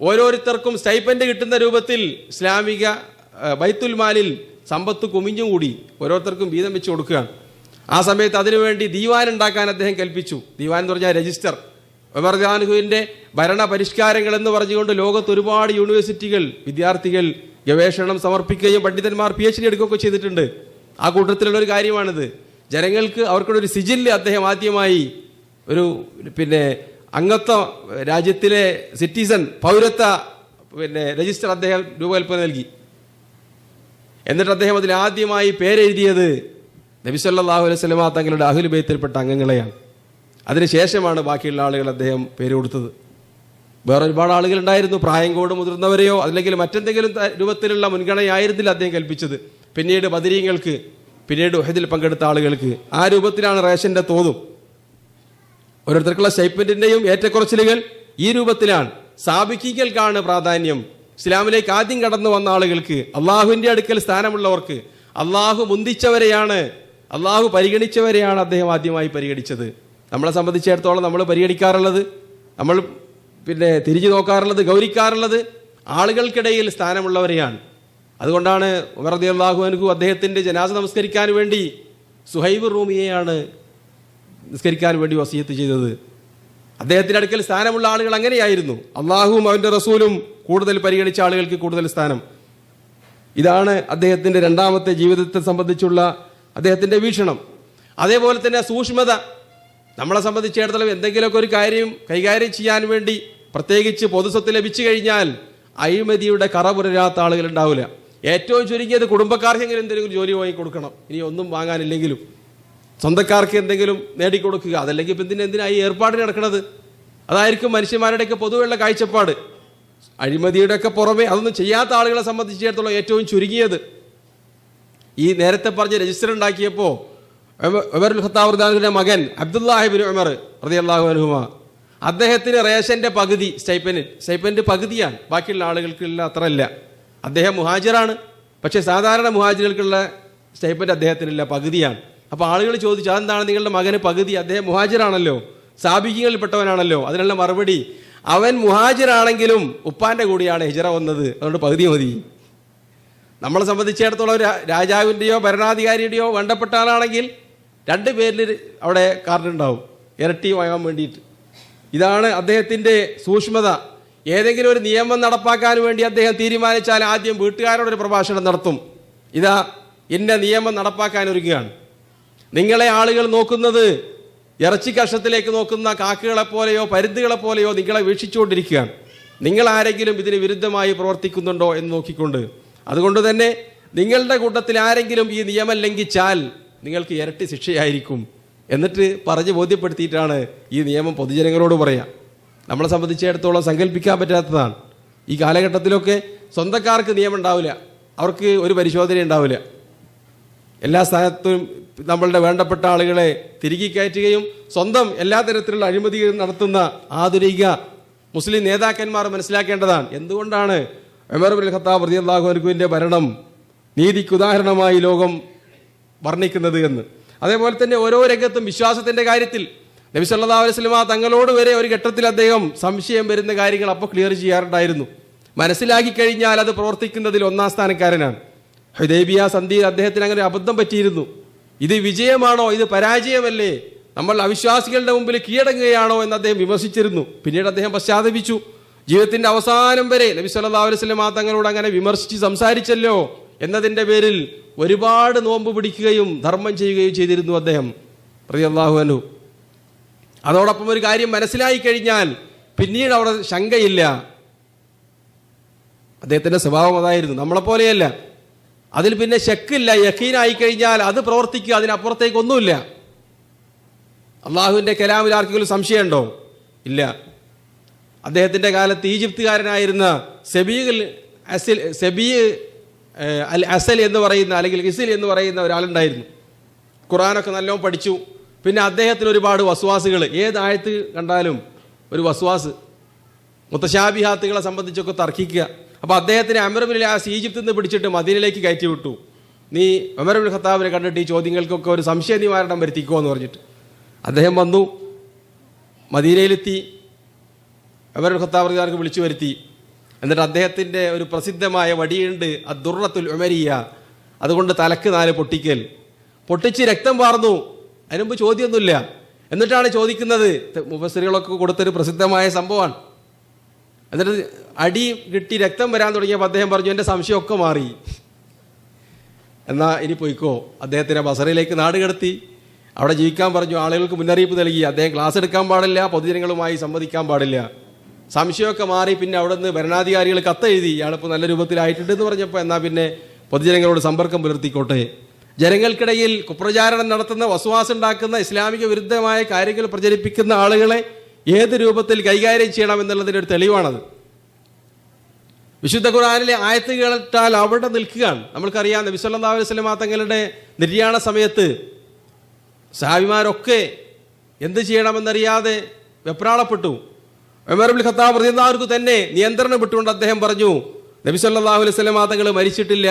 ഓരോരുത്തർക്കും സ്റ്റൈപ്പൻഡ് കിട്ടുന്ന രൂപത്തിൽ ഇസ്ലാമിക ബൈത്തുൽ മാലിൽ സമ്പത്ത് കുമിഞ്ഞുകൂടി, ഓരോരുത്തർക്കും വീതം വെച്ച് കൊടുക്കുകയാണ്. ആ സമയത്ത് അതിനുവേണ്ടി ദീവാൻ ഉണ്ടാക്കാൻ അദ്ദേഹം കൽപ്പിച്ചു. ദീവാൻ എന്ന് പറഞ്ഞാൽ രജിസ്റ്റർ. ഉമർ റളിയല്ലാഹു അൻഹുവിൻ്റെ ഭരണ പരിഷ്കാരങ്ങൾ എന്ന് പറഞ്ഞുകൊണ്ട് ലോകത്ത് ഒരുപാട് യൂണിവേഴ്സിറ്റികൾ വിദ്യാർത്ഥികൾ ഗവേഷണം സമർപ്പിക്കുകയും പണ്ഡിതന്മാർ PhD എടുക്കുകയൊക്കെ ചെയ്തിട്ടുണ്ട്. ആ കൂട്ടത്തിലുള്ളൊരു കാര്യമാണിത്. ജനങ്ങൾക്ക് അവർക്കൊരു സിജില് അദ്ദേഹം ആദ്യമായി ഒരു അംഗത്വ രാജ്യത്തിലെ സിറ്റിസൺ പൗരത്വ രജിസ്റ്റർ അദ്ദേഹം രൂപകൽപ്പന നൽകി. എന്നിട്ട് അദ്ദേഹം അതിൽ ആദ്യമായി പേരെഴുതിയത് നബി സല്ലല്ലാഹു അലൈഹി വസല്ലം തങ്ങളുടെ അഹ്ലു ബൈത്തിൽപ്പെട്ട അംഗങ്ങളെയാണ്. അതിനുശേഷമാണ് ബാക്കിയുള്ള ആളുകൾ അദ്ദേഹം പേര് കൊടുത്തത്. വേറെ ഒരുപാട് ആളുകളുണ്ടായിരുന്നു, പ്രായം കൂടെ മുതിർന്നവരെയോ അല്ലെങ്കിൽ മറ്റെന്തെങ്കിലും രൂപത്തിലുള്ള മുൻഗണനയായിരുന്നില്ല അദ്ദേഹം കൽപ്പിച്ചത്. പിന്നീട് ബദരീങ്ങൾക്ക്, പിന്നീട് ഉഹദിൽ പങ്കെടുത്ത ആളുകൾക്ക് ആ രൂപത്തിലാണ് റേഷന്റെ തോതും. ഓരോരുത്തർക്കുള്ള സ്റ്റൈപ്പൻഡിന്റെയും ഏറ്റക്കുറച്ചിലുകൾ ഈ രൂപത്തിലാണ്. സാബിക്കീകൾക്കാണ് പ്രാധാന്യം. ഇസ്ലാമിലേക്ക് ആദ്യം കടന്നു വന്ന ആളുകൾക്ക്, അള്ളാഹുവിന്റെ അടുക്കൽ സ്ഥാനമുള്ളവർക്ക്, അള്ളാഹു മുന്തിച്ചവരെയാണ്, അള്ളാഹു പരിഗണിച്ചവരെയാണ് അദ്ദേഹം ആദ്യമായി പരിഗണിച്ചത്. നമ്മളെ സംബന്ധിച്ചിടത്തോളം നമ്മൾ പരിഗണിക്കാറുള്ളത്, നമ്മൾ തിരിഞ്ഞു നോക്കാറുള്ളത്, ഗൗരിക്കാറുള്ളത് ആളുകൾക്കിടയിൽ സ്ഥാനമുള്ളവരെയാണ്. അതുകൊണ്ടാണ് ഉമർ റളിയല്ലാഹു അൻഹു അദ്ദേഹത്തിൻ്റെ ജനാസ നമസ്കരിക്കാൻ വേണ്ടി സുഹൈബ് റൂമിയെയാണ് നിസ്കരിക്കാൻ വേണ്ടി വസിയത്ത് ചെയ്തത്. അദ്ദേഹത്തിൻ്റെ അടുക്കൽ സ്ഥാനമുള്ള ആളുകൾ അങ്ങനെയായിരുന്നു. അള്ളാഹുവും അവൻ്റെ റസൂലും കൂടുതൽ പരിഗണിച്ച ആളുകൾക്ക് കൂടുതൽ സ്ഥാനം. ഇതാണ് അദ്ദേഹത്തിൻ്റെ രണ്ടാമത്തെ ജീവിതത്തെ സംബന്ധിച്ചുള്ള അദ്ദേഹത്തിൻ്റെ വീക്ഷണം. അതേപോലെ തന്നെ സൂക്ഷ്മത. നമ്മളെ സംബന്ധിച്ചിടത്തോളം എന്തെങ്കിലുമൊക്കെ ഒരു കാര്യം കൈകാര്യം ചെയ്യാൻ വേണ്ടി, പ്രത്യേകിച്ച് പൊതുസ്വത്ത് ലഭിച്ചു കഴിഞ്ഞാൽ അഴിമതിയുടെ കറ പുരരാത്ത ആളുകൾ ഉണ്ടാവില്ല. ഏറ്റവും ചുരുങ്ങിയത് കുടുംബക്കാർക്കെങ്കിലും എന്തെങ്കിലും ജോലി വാങ്ങി കൊടുക്കണം, ഇനി ഒന്നും വാങ്ങാനില്ലെങ്കിലും സ്വന്തക്കാർക്ക് എന്തെങ്കിലും നേടിക്കൊടുക്കുക. അതല്ലെങ്കിൽ ഇപ്പം എന്തിനായി ഏർപ്പാടിന് നടക്കുന്നത്? അതായിരിക്കും മനുഷ്യന്മാരുടെയൊക്കെ പൊതുവെയുള്ള കാഴ്ചപ്പാട്. അഴിമതിയുടെ ഒക്കെ പുറമെ അതൊന്നും ചെയ്യാത്ത ആളുകളെ സംബന്ധിച്ചിടത്തോളം ഏറ്റവും ചുരുങ്ങിയത്. ഈ നേരത്തെ പറഞ്ഞ് രജിസ്റ്റർ ഉണ്ടാക്കിയപ്പോൾ ഉമർ ഖത്താബ് റളിയല്ലാഹുവിന്റെ മകൻ അബ്ദുല്ലാഹി ഇബ്നു ഉമർ റളിയല്ലാഹു അൻഹുമ, അദ്ദേഹത്തിന് റേഷന്റെ പകുതി സ്റ്റൈപ്പൻഡ് പകുതിയാണ്, ബാക്കിയുള്ള ആളുകൾക്കുള്ള അത്ര അല്ല. അദ്ദേഹം മുഹാജിറാണ്, പക്ഷേ സാധാരണ മുഹാജിറുകൾക്കുള്ള സ്റ്റൈപ്പൻഡ് അദ്ദേഹത്തിനില്ല, പകുതിയാണ്. അപ്പോൾ ആളുകൾ ചോദിച്ചു, അതെന്താണ് നിങ്ങളുടെ മകന് പകുതി? അദ്ദേഹം മുഹാജിറാണല്ലോ, സാബിഖീങ്ങളിൽപ്പെട്ടവനാണല്ലോ. അതിനുള്ള മറുപടി, അവൻ മുഹാജിറാണെങ്കിലും ഉപ്പാന്റെ കൂടിയാണ് ഹിജറ വന്നത്, അതുകൊണ്ട് പകുതി മതി. നമ്മളെ സംബന്ധിച്ചിടത്തോളം രാജാവിൻ്റെയോ ഭരണാധികാരിയുടെയോ വേണ്ടപ്പെട്ട ആളാണെങ്കിൽ 2 പേരിൽ അവിടെ കാർഡുണ്ടാവും, ഇരട്ടി വാങ്ങാൻ വേണ്ടിയിട്ട്. ഇതാണ് അദ്ദേഹത്തിൻ്റെ സൂക്ഷ്മത. ഏതെങ്കിലും ഒരു നിയമം നടപ്പാക്കാൻ വേണ്ടി അദ്ദേഹം തീരുമാനിച്ചാൽ ആദ്യം വീട്ടുകാരോടൊരു പ്രഭാഷണം നടത്തും. ഇതാ ഇന്ന നിയമം നടപ്പാക്കാൻ ഒരുങ്ങുകയാണ്. നിങ്ങളെ ആളുകൾ നോക്കുന്നത് ഇറച്ചി കഷത്തിലേക്ക് നോക്കുന്ന കാക്കകളെപ്പോലെയോ പരുന്തുകളെപ്പോലെയോ നിങ്ങളെ വീക്ഷിച്ചുകൊണ്ടിരിക്കുകയാണ്. നിങ്ങൾ ആരെങ്കിലും ഇതിന് വിരുദ്ധമായി പ്രവർത്തിക്കുന്നുണ്ടോ എന്ന് നോക്കിക്കൊണ്ട്. അതുകൊണ്ട് തന്നെ നിങ്ങളുടെ കൂട്ടത്തിൽ ആരെങ്കിലും ഈ നിയമം ലംഘിച്ചാൽ നിങ്ങൾക്ക് ഇരട്ടി ശിക്ഷയായിരിക്കും എന്നിട്ട് പറഞ്ഞ് ബോധ്യപ്പെടുത്തിയിട്ടാണ് ഈ നിയമം പൊതുജനങ്ങളോട് പറയാം. നമ്മളെ സംബന്ധിച്ചിടത്തോളം സങ്കല്പിക്കാൻ പറ്റാത്തതാണ്. ഈ കാലഘട്ടത്തിലൊക്കെ സ്വന്തക്കാർക്ക് നിയമം ഉണ്ടാവില്ല, അവർക്ക് ഒരു പരിശോധന ഉണ്ടാവില്ല. എല്ലാ സ്ഥാനത്തും നമ്മളുടെ വേണ്ടപ്പെട്ട ആളുകളെ തിരികെ കയറ്റുകയും സ്വന്തം എല്ലാ തരത്തിലുള്ള അഴിമതികളും നടത്തുന്ന ആധുനിക മുസ്ലിം നേതാക്കന്മാർ മനസ്സിലാക്കേണ്ടതാണ് എന്തുകൊണ്ടാണ് ഉമർ ഇബ്നുൽ ഖത്താബ് റളിയല്ലാഹു അൻഹുവിൻ്റെ ഭരണം നീതിക്ക് ഉദാഹരണമായി ലോകം വർണ്ണിക്കുന്നത് എന്ന്. അതേപോലെ തന്നെ ഓരോ രംഗത്തും വിശ്വാസത്തിൻ്റെ കാര്യത്തിൽ നബി സല്ലല്ലാഹു അലൈഹി വസല്ലമ തങ്ങളോട് വരെ ഒരു ഘട്ടത്തിൽ അദ്ദേഹം സംശയം വരുന്ന കാര്യങ്ങൾ അപ്പോൾ ക്ലിയർ ചെയ്യാറുണ്ടായിരുന്നു. മനസ്സിലാക്കി കഴിഞ്ഞാൽ അത് പ്രവർത്തിക്കുന്നതിൽ ഒന്നാം സ്ഥാനക്കാരനാണ്. ഹുദൈബിയ സന്ധിയിൽ അദ്ദേഹത്തിന് അങ്ങനെ അബദ്ധം പറ്റിയിരുന്നു. ഇത് വിജയമാണോ, ഇത് പരാജയമല്ലേ, നമ്മൾ അവിശ്വാസികളുടെ മുമ്പിൽ കീഴടങ്ങുകയാണോ എന്ന് അദ്ദേഹം വിമർശിച്ചിരുന്നു. പിന്നീട് അദ്ദേഹം പശ്ചാത്തപിച്ചു. ജീവിതത്തിന്റെ അവസാനം വരെ നബി സല്ലല്ലാഹു അലൈഹി വസല്ലം തങ്ങളോട് അങ്ങനെ വിമർശിച്ച് സംസാരിച്ചല്ലോ എന്നതിൻ്റെ പേരിൽ ഒരുപാട് നോമ്പ് പിടിക്കുകയും ധർമ്മം ചെയ്യുകയും ചെയ്തിരുന്നു അദ്ദേഹം റളിയല്ലാഹു അൻഹു. അതോടൊപ്പം ഒരു കാര്യം മനസ്സിലായി കഴിഞ്ഞാൽ പിന്നീട് അവിടെ ശങ്കയില്ല. അദ്ദേഹത്തിൻ്റെ സ്വഭാവം അതായിരുന്നു, നമ്മളെപ്പോലെയല്ല. അതിൽ പിന്നെ ശക്കില്ല. യഖീനായി കഴിഞ്ഞാൽ അത് പ്രവർത്തിക്കുക, അതിനപ്പുറത്തേക്കൊന്നുമില്ല. അള്ളാഹുവിൻ്റെ കലാമിൽ ആർക്കെങ്കിലും സംശയമുണ്ടോ? ഇല്ല. അദ്ദേഹത്തിൻ്റെ കാലത്ത് ഈജിപ്തുകാരനായിരുന്ന സെബി അൽ അസൽ എന്ന് പറയുന്ന, അല്ലെങ്കിൽ ഇസിൽ എന്ന് പറയുന്ന ഒരാളുണ്ടായിരുന്നു. ഖുർആനൊക്കെ നല്ലോണം പഠിച്ചു. പിന്നെ അദ്ദേഹത്തിന് ഒരുപാട് വസ്വാസുകൾ, ഏതായത്ത് കണ്ടാലും ഒരു വസ്വാസ്, മുത്തശാബിഹാത്തുകളെ സംബന്ധിച്ചൊക്കെ തർക്കിക്കുക. അപ്പോൾ അദ്ദേഹത്തിന് അമർ ഇബ്നുൽ ആസ് ഈജിപ്തിൽ നിന്ന് പിടിച്ചിട്ട് മദീനയിലേക്ക് കയറ്റി വിട്ടു. നീ ഉമർ ഇബ്നുൽ ഖത്താബിനെ കണ്ടിട്ട് ഈ ചോദ്യങ്ങൾക്കൊക്കെ ഒരു സംശയ നിവാരണം വരുത്തിക്കോ എന്ന് പറഞ്ഞിട്ട് അദ്ദേഹം വന്നു. മദീനയിലെത്തി. ഉമർ ഇബ്നുൽ ഖത്താബ് റളിയല്ലാഹു വിളിച്ചു വരുത്തി. എന്നിട്ട് അദ്ദേഹത്തിൻ്റെ ഒരു പ്രസിദ്ധമായ വടിയുണ്ട്, അദ്ദുർറത്തുൽ ഉമരിയ, അതുകൊണ്ട് തലക്ക് 4 പൊട്ടിക്കൽ, പൊട്ടിച്ച് രക്തം വാർന്നു. അതിനുമുമ്പ് ചോദ്യമൊന്നുമില്ല. എന്നിട്ടാണ് ചോദിക്കുന്നത്. മുഫസ്സിറുകളൊക്കെ കൊടുത്തൊരു പ്രസിദ്ധമായ സംഭവമാണ്. എന്നിട്ട് അടി കിട്ടി രക്തം വരാൻ തുടങ്ങിയപ്പോൾ അദ്ദേഹം പറഞ്ഞു, എൻ്റെ സംശയമൊക്കെ മാറി, എന്നാൽ ഇനി പോയിക്കോ. അദ്ദേഹത്തിനെ ബസറയിലേക്ക് നാട് കടത്തി. അവിടെ ജീവിക്കാൻ പറഞ്ഞു. ആളുകൾക്ക് മുന്നറിയിപ്പ് നൽകി, അദ്ദേഹം ക്ലാസ് എടുക്കാൻ പാടില്ല, പൊതുജനങ്ങളുമായി സംവദിക്കാൻ പാടില്ല. സംശയമൊക്കെ മാറി. പിന്നെ അവിടെ നിന്ന് ഭരണാധികാരികൾ കത്തെഴുതി, ഇയാളിപ്പോൾ നല്ല രൂപത്തിലായിട്ടുണ്ടെന്ന് പറഞ്ഞപ്പോൾ എന്നാൽ പിന്നെ പൊതുജനങ്ങളോട് സമ്പർക്കം പുലർത്തിക്കോട്ടെ. ജനങ്ങൾക്കിടയിൽ കുപ്രചാരണം നടത്തുന്ന, വസ്വാസ് ഉണ്ടാക്കുന്ന, ഇസ്ലാമിക വിരുദ്ധമായ കാര്യങ്ങൾ പ്രചരിപ്പിക്കുന്ന ആളുകളെ ഏത് രൂപത്തിൽ കൈകാര്യം ചെയ്യണം എന്നുള്ളതിൻ്റെ ഒരു തെളിവാണത്. വിശുദ്ധ ഖുർആനിലെ ആയത്ത് കേട്ടാൽ അവിടെ നിൽക്കുകയാണ്. നമ്മൾക്കറിയാം നബി സല്ലല്ലാഹു അലൈഹി വസല്ലം തങ്ങളുടെ നിര്യാണ സമയത്ത് സഹാബിമാരൊക്കെ എന്ത് ചെയ്യണമെന്നറിയാതെ വെപ്രാളപ്പെട്ടു. ഉമർ ഇബ്നുൽ ഖത്താബ് റളിയല്ലാഹു അൻഹു തന്നെ നിയന്ത്രണം വിട്ടുകൊണ്ട് അദ്ദേഹം പറഞ്ഞു, നബി സല്ലല്ലാഹു അലൈഹി വസല്ലം തങ്ങൾ മരിച്ചിട്ടില്ല,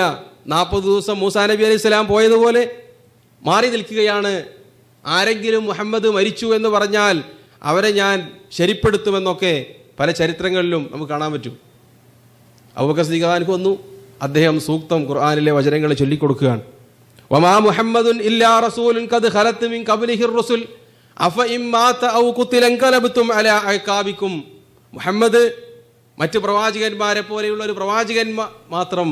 40 ദിവസം മൂസാ നബി അലൈഹി സ്വലാം പോയതുപോലെ മാറി നിൽക്കുകയാണ്. ആരെങ്കിലും മുഹമ്മദ് മരിച്ചു എന്ന് പറഞ്ഞാൽ അവരെ ഞാൻ ശരിപ്പെടുത്തുമെന്നൊക്കെ പല ചരിത്രങ്ങളിലും നമുക്ക് കാണാൻ പറ്റും. അബൂബക്കർ സിദ്ദീഖ് റളിയല്ലാഹു വന്നു. അദ്ദേഹം സൂക്തം ഖുർആനിലെ വചനങ്ങൾ ചൊല്ലിക്കൊടുക്കുകയാണ്. വമാ മുഹമ്മദുൻ ഇല്ലാ റസൂലുൻ ഖദ് ഖലത് മിൻ ഖബ്ലിഹിർ റസുൽ അഫ ഇൻ മാത ഔ ഖുതില അൻകലബ്തും അലാ അഖാബിക്കും. മുഹമ്മദ് മറ്റു പ്രവാചകന്മാരെ പോലെയുള്ള ഒരു പ്രവാചകൻ മാത്രം.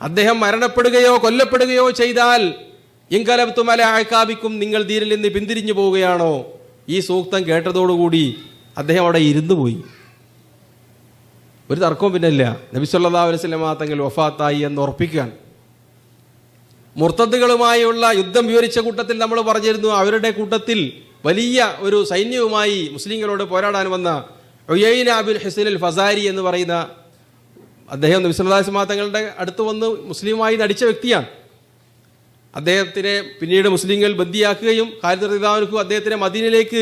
അദ്ദേഹം മരണപ്പെടുകയോ കൊല്ലപ്പെടുകയോ ചെയ്താൽ ഇൻകലബ്തും അലാ അഖാബിക്കും, നിങ്ങൾ ദീനിൽ നിന്ന് പിന്തിരിഞ്ഞു പോവുകയാണോ? ഈ സൂക്തം കേട്ടതോടുകൂടി അദ്ദേഹം അവിടെ ഇരുന്നു പോയി. ഒരു തർക്കവും പിന്നെ ഇല്ല. നബി സല്ലല്ലാഹു അലൈഹി വസല്ലം തങ്ങൾ വഫാത്തായി എന്ന് ഉറപ്പിക്കുകയാണ്. മുർത്തദ്ദുകളുമായുള്ള യുദ്ധം വിവരിച്ച കൂട്ടത്തിൽ നമ്മൾ പറഞ്ഞിരുന്നു, അവരുടെ കൂട്ടത്തിൽ വലിയ ഒരു സൈന്യവുമായി മുസ്ലിങ്ങളോട് പോരാടാൻ വന്ന ഉയൈന ബിൻ ഹുസൈൻ അൽ ഫസാരി എന്ന് പറയുന്ന അദ്ദേഹം നബി സല്ലല്ലാഹു അലൈഹി വസല്ലം തങ്ങളുടെ അടുത്ത് വന്ന് മുസ്ലിമായി നടിച്ച വ്യക്തിയാണ്. അദ്ദേഹത്തിനെ പിന്നീട് മുസ്ലിങ്ങൾ ബന്ദിയാക്കുകയും ഖാലിദ് റളിയല്ലാഹു അൻഹു അദ്ദേഹത്തിനെ മദീനയിലേക്ക്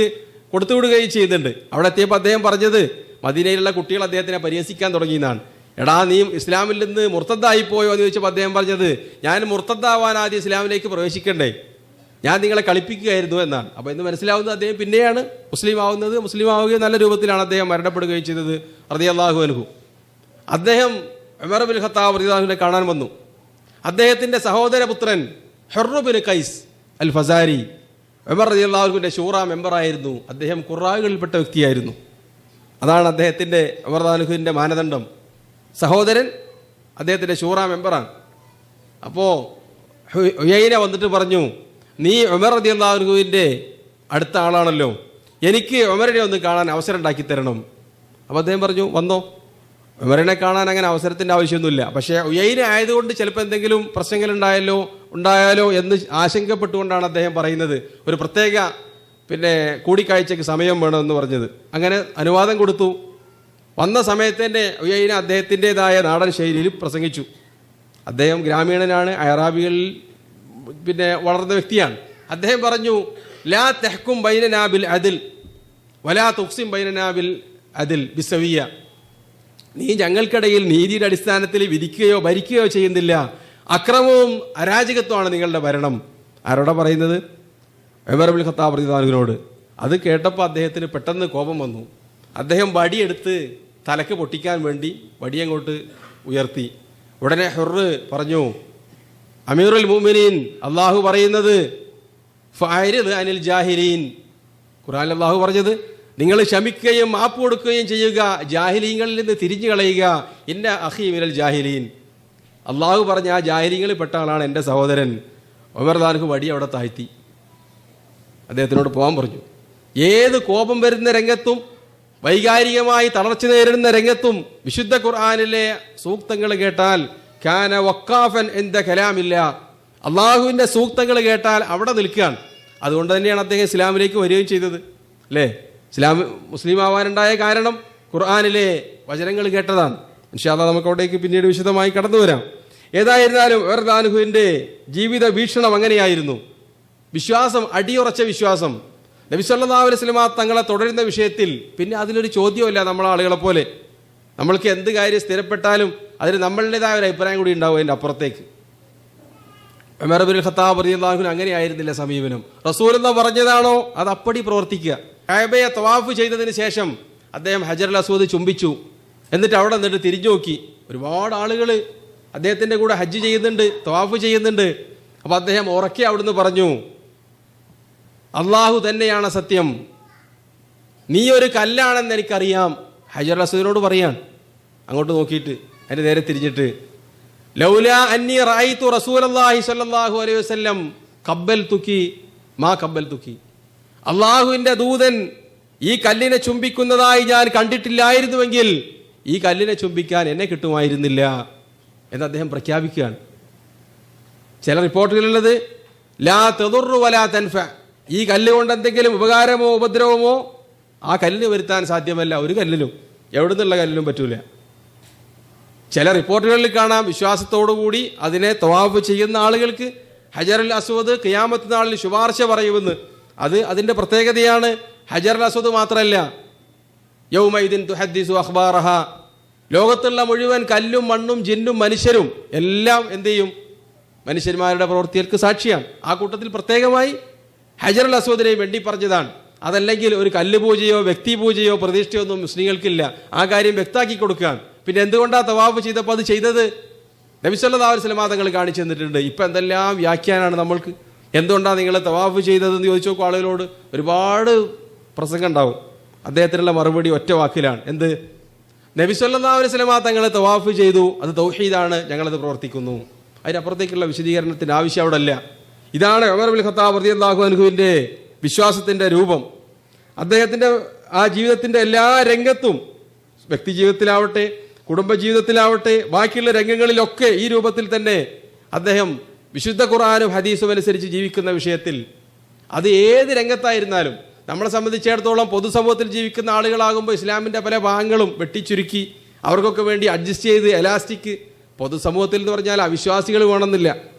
കൊടുത്തുവിടുകയും ചെയ്യുന്നുണ്ട്. അവിടെ എത്തിയപ്പോൾ അദ്ദേഹം പറഞ്ഞത്, മദീനയിലുള്ള കുട്ടികൾ അദ്ദേഹത്തിനെ പരിഹസിക്കാൻ തുടങ്ങിയെന്നാണ്. എടാ, നീ ഇസ്ലാമിൽ നിന്ന് മുർത്തദ്ദായി പോയോ എന്ന് ചോദിച്ചപ്പോൾ അദ്ദേഹം പറഞ്ഞത്, ഞാൻ മുർത്തദ്ദാവാൻ ആദ്യം ഇസ്ലാമിലേക്ക് പ്രവേശിക്കണ്ടേ, ഞാൻ നിങ്ങളെ കളിപ്പിക്കുകയായിരുന്നു എന്നാണ്. അപ്പോൾ ഇന്ന് മനസ്സിലാവുന്നത് അദ്ദേഹം പിന്നെയാണ് മുസ്ലിം ആവുന്നത്. മുസ്ലിം ആവുകയും നല്ല രൂപത്തിലാണ് അദ്ദേഹം മരണപ്പെടുകയും ചെയ്തത് റളിയല്ലാഹു അൻഹു. അദ്ദേഹം ഉമർ ഇബ്നുൽ ഖത്താബ് റളിയല്ലാഹു അൻഹുവിനെ കാണാൻ വന്നു. അദ്ദേഹത്തിൻ്റെ സഹോദരപുത്രൻ ഹുർറു ബിൻ ഖൈസ് അൽ ഫസാരി ഉമർ റളിയല്ലാഹു അൻഹുവിൻ്റെ ഷൂറ മെമ്പറായിരുന്നു. അദ്ദേഹം ഖുറാകളിൽപ്പെട്ട വ്യക്തിയായിരുന്നു. അതാണ് അദ്ദേഹത്തിൻ്റെ ഉമർ റളിയല്ലാഹു അൻഹുവിൻ്റെ മാനദണ്ഡം. സഹോദരൻ അദ്ദേഹത്തിൻ്റെ ഷൂറ മെമ്പറാണ്. അപ്പോൾ ഉയൈന വന്നിട്ട് പറഞ്ഞു, നീ ഉമർ റളിയല്ലാഹു അൻഹുവിൻ്റെ അടുത്ത ആളാണല്ലോ, എനിക്ക് ഉമറിനെ ഒന്ന് കാണാൻ അവസരം ഉണ്ടാക്കി തരണം. അപ്പോൾ അദ്ദേഹം പറഞ്ഞു, വന്നോ. ഉമറിനെ കാണാൻ അങ്ങനെ അവസരത്തിൻ്റെ ആവശ്യമൊന്നുമില്ല. പക്ഷേ ഉയൈന ആയതുകൊണ്ട് ചിലപ്പോൾ എന്തെങ്കിലും പ്രശ്നങ്ങൾ ഉണ്ടായാലോ എന്ന് ആശങ്കപ്പെട്ടുകൊണ്ടാണ് അദ്ദേഹം പറയുന്നത് ഒരു പ്രത്യേക കൂടിക്കാഴ്ചയ്ക്ക് സമയം വേണമെന്ന് പറഞ്ഞത്. അങ്ങനെ അനുവാദം കൊടുത്തു. വന്ന സമയത്ത് തന്നെ ഉയൈന അദ്ദേഹത്തിൻ്റെതായ നാടൻ ശൈലിയിൽ പ്രസംഗിച്ചു. അദ്ദേഹം ഗ്രാമീണനാണ്, അറാബികളിൽ വളർന്ന വ്യക്തിയാണ്. അദ്ദേഹം പറഞ്ഞു, ലാ തഹ്കും ബൈനനാ ബിൽ അദിൽ വലാ തുഖ്സിം ബൈനനാ ബിൽ അദിൽ ബിസവിയ. നീ ഞങ്ങൾക്കിടയിൽ നീതിയുടെ അടിസ്ഥാനത്തിൽ വിധിക്കുകയോ ഭരിക്കുകയോ ചെയ്യുന്നില്ല, അക്രമവും അരാജകത്വമാണ് നിങ്ങളുടെ ഭരണം. ആരോടാ പറയുന്നത്? ഉമർ ഇബ്നുൽ ഖത്താബ് റളിയല്ലാഹു അൻഹുവിനോട്. അത് കേട്ടപ്പോൾ അദ്ദേഹത്തിന് പെട്ടെന്ന് കോപം വന്നു. അദ്ദേഹം വടിയെടുത്ത് തലക്ക് പൊട്ടിക്കാൻ വേണ്ടി വടിയങ്ങോട്ട് ഉയർത്തി. ഉടനെ ഹുർറ് പറഞ്ഞു, അമീറുൽ മുഅ്മിനീൻ, അള്ളാഹു പറയുന്നത് ഫഅരിദ് അനിൽ ജാഹിലീൻ. ഖുർആനിൽ അള്ളാഹു പറഞ്ഞത് നിങ്ങൾ ക്ഷമിക്കുകയും മാപ്പ് കൊടുക്കുകയും ചെയ്യുക, ജാഹിലീങ്ങളിൽ നിന്ന് തിരിഞ്ഞു കളയുക. ഇന്ന അഖീ മിനൽ ജാഹിലീൻ. അള്ളാഹു പറഞ്ഞ ആ ജാഹിലീങ്ങളിൽ പെട്ട ആളാണ് എൻ്റെ സഹോദരൻ. ഉമർ റളിയല്ലാഹു അൻഹു വടി അവിടെ താഴ്ത്തി അദ്ദേഹത്തിനോട് പോകാൻ പറഞ്ഞു. ഏത് കോപം വരുന്ന രംഗത്തും വൈകാരികമായി തളർച്ച നേരിടുന്ന രംഗത്തും വിശുദ്ധ ഖുർആനിലെ സൂക്തങ്ങൾ കേട്ടാൽ കാന വഖാഫൻ എന്ന കലാമില്ല, അള്ളാഹുവിൻ്റെ സൂക്തങ്ങൾ കേട്ടാൽ അവിടെ നിൽക്കുകയാണ്. അതുകൊണ്ട് തന്നെയാണ് അദ്ദേഹം ഇസ്ലാമിലേക്ക് വരികയും ചെയ്തത്, അല്ലേ? മുസ്ലിം ആവാനുണ്ടായ കാരണം ഖുർആനിലെ വചനങ്ങൾ കേട്ടതാണ്. ഇൻഷാ അല്ലാഹ് നമുക്ക് അവിടേക്ക് പിന്നീട് വിശദമായി കടന്നു വരാം. ഏതായിരുന്നാലും ഉമർ റളിയല്ലാഹു അൻഹുവിൻ്റെ ജീവിത വീക്ഷണം അങ്ങനെയായിരുന്നു. വിശ്വാസം, അടിയുറച്ച വിശ്വാസം. നബി സല്ലല്ലാഹു അലൈഹി വസല്ലം തങ്ങളെ തുടരുന്ന വിഷയത്തിൽ പിന്നെ അതിലൊരു ചോദ്യമല്ല. നമ്മളെ ആളുകളെ പോലെ നമ്മൾക്ക് എന്ത് കാര്യം സ്ഥിരപ്പെട്ടാലും അതിന് നമ്മളുടേതായ ഒരു അഭിപ്രായം കൂടി ഉണ്ടാവും അതിൻ്റെ അപ്പുറത്തേക്ക്. ഉമർ ഇബ്നുൽ ഖത്താബ് റളിയല്ലാഹു അൻഹു അങ്ങനെയായിരുന്നില്ല സമീപനം. റസൂലുള്ളാഹി പറഞ്ഞതാണോ അത് അപ്പടി പ്രവർത്തിക്കുക. കഅബയെ തവാഫ് ചെയ്തതിന് ശേഷം അദ്ദേഹം ഹജറുൽ അസ്വദ് ചുംബിച്ചു. എന്നിട്ട് അവിടെ നിന്നിട്ട് തിരിഞ്ഞു നോക്കി. ഒരുപാട് ആളുകൾ അദ്ദേഹത്തിൻ്റെ കൂടെ ഹജ്ജ് ചെയ്യുന്നുണ്ട്, തവാഫ് ചെയ്യുന്നുണ്ട്. അപ്പോൾ അദ്ദേഹം ഉറക്കെ അവിടുന്ന് പറഞ്ഞു, അള്ളാഹു തന്നെയാണ് സത്യം, നീ ഒരു കല്ലാണെന്ന് എനിക്കറിയാം. ഹജറുൽ അസ്വദിനോട് പറയാൻ, അങ്ങോട്ട് നോക്കിയിട്ട് അതിന് നേരെ തിരിഞ്ഞിട്ട്, ലൗലാ അന്നി റഅയ്തു റസൂലല്ലാഹി സ്വല്ലല്ലാഹു അലൈഹി വസല്ലം ഖബ്ബൽതുകി മാ ഖബ്ബൽതുകി. അള്ളാഹുവിൻ്റെ ദൂതൻ ഈ കല്ലിനെ ചുംബിക്കുന്നതായി ഞാൻ കണ്ടിട്ടില്ലായിരുന്നുവെങ്കിൽ ഈ കല്ലിനെ ചുംബിക്കാൻ എന്നെ കിട്ടുമായിരുന്നില്ല എന്ന് അദ്ദേഹം പ്രഖ്യാപിക്കുകയാണ്. ചില റിപ്പോർട്ടുകളുള്ളത് ലാ തദുറു വലാ തൻഫ, ഈ കല്ല് കൊണ്ട് എന്തെങ്കിലും ഉപകാരമോ ഉപദ്രവമോ ആ കല്ലിന് വരുത്താൻ സാധ്യമല്ല. ഒരു കല്ലിലും, എവിടെ നിന്നുള്ള കല്ലിലും പറ്റൂല. ചില റിപ്പോർട്ടുകളിൽ കാണാം വിശ്വാസത്തോടുകൂടി അതിനെ തവാഫ് ചെയ്യുന്ന ആളുകൾക്ക് ഹജറുൽ അസ്വദ് ഖിയാമത്ത് നാളിൽ ശുപാർശ പറയുമെന്ന്. അതിൻ്റെ പ്രത്യേകതയാണ്. ഹജറുൽ അസ്വദ് മാത്രമല്ല, യൗമൈദിൻ തുഹദ്ദിസു അഖ്ബാറഹ, ലോകത്തുള്ള മുഴുവൻ കല്ലും മണ്ണും ജിന്നും മനുഷ്യരും എല്ലാം എന്ത് ചെയ്യും? മനുഷ്യന്മാരുടെ പ്രവൃത്തികൾക്ക് സാക്ഷിയാണ്. ആ കൂട്ടത്തിൽ പ്രത്യേകമായി ഹജറുൽ അസ്വദിനെ വേണ്ടി പറഞ്ഞതാണ്. അതല്ലെങ്കിൽ ഒരു കല്ല് പൂജയോ വ്യക്തി പൂജയോ പ്രതിഷ്ഠയോ ഒന്നും മുസ്ലിങ്ങൾക്കില്ല. ആ കാര്യം വ്യക്താക്കി കൊടുക്കാൻ. പിന്നെ എന്തുകൊണ്ടാണ് തവാഫ് ചെയ്തപ്പോൾ അത് ചെയ്തത്? നബി സല്ലല്ലാഹു അലൈഹി വസല്ലം തങ്ങൾ കാണിച്ചു തന്നിട്ടുണ്ട്. ഇപ്പം എന്തെല്ലാം വ്യാഖ്യാനമാണ് നമ്മൾക്ക്. എന്തുകൊണ്ടാണ് നിങ്ങൾ തവാഫ് ചെയ്തതെന്ന് ചോദിച്ചു നോക്കും ആളുകളോട്. ഒരുപാട് പ്രസംഗം ഉണ്ടാവും. അദ്ദേഹത്തിനുള്ള മറുപടി ഒറ്റ വാക്കിലാണ്. എന്ത്? നബി സല്ലല്ലാഹു അലൈഹി വസല്ലം തങ്ങൾ തവാഫ് ചെയ്തു, അത് തൗഹീദാണ്, ഞങ്ങളത് പ്രവർത്തിക്കുന്നു. അതിനപ്പുറത്തേക്കുള്ള വിശദീകരണത്തിന് ആവശ്യം അവിടെ അല്ല. ഇതാണ് ഉമർ ഇബ്നുൽ ഖത്താബ് റളിയല്ലാഹു അൻഹുവിൻ്റെ വിശ്വാസത്തിൻ്റെ രൂപം. അദ്ദേഹത്തിൻ്റെ ആ ജീവിതത്തിൻ്റെ എല്ലാ രംഗത്തും, വ്യക്തി ജീവിതത്തിലാവട്ടെ കുടുംബജീവിതത്തിലാവട്ടെ ബാക്കിയുള്ള രംഗങ്ങളിലൊക്കെ ഈ രൂപത്തിൽ തന്നെ അദ്ദേഹം വിശുദ്ധ ഖുർആനും ഹദീസും അനുസരിച്ച് ജീവിക്കുന്ന വിഷയത്തിൽ അത് ഏത് രംഗത്തായിരുന്നാലും നമ്മളെ സംബന്ധിച്ചിടത്തോളം പൊതുസമൂഹത്തിൽ ജീവിക്കുന്ന ആളുകളാകുമ്പോൾ ഇസ്ലാമിൻ്റെ പല ഭാഗങ്ങളും വെട്ടിച്ചുരുക്കി അവർക്കൊക്കെ വേണ്ടി അഡ്ജസ്റ്റ് ചെയ്ത് എലാസ്റ്റിക്. പൊതുസമൂഹത്തിൽ എന്ന് പറഞ്ഞാൽ അവിശ്വാസികൾ വേണമെന്നില്ല.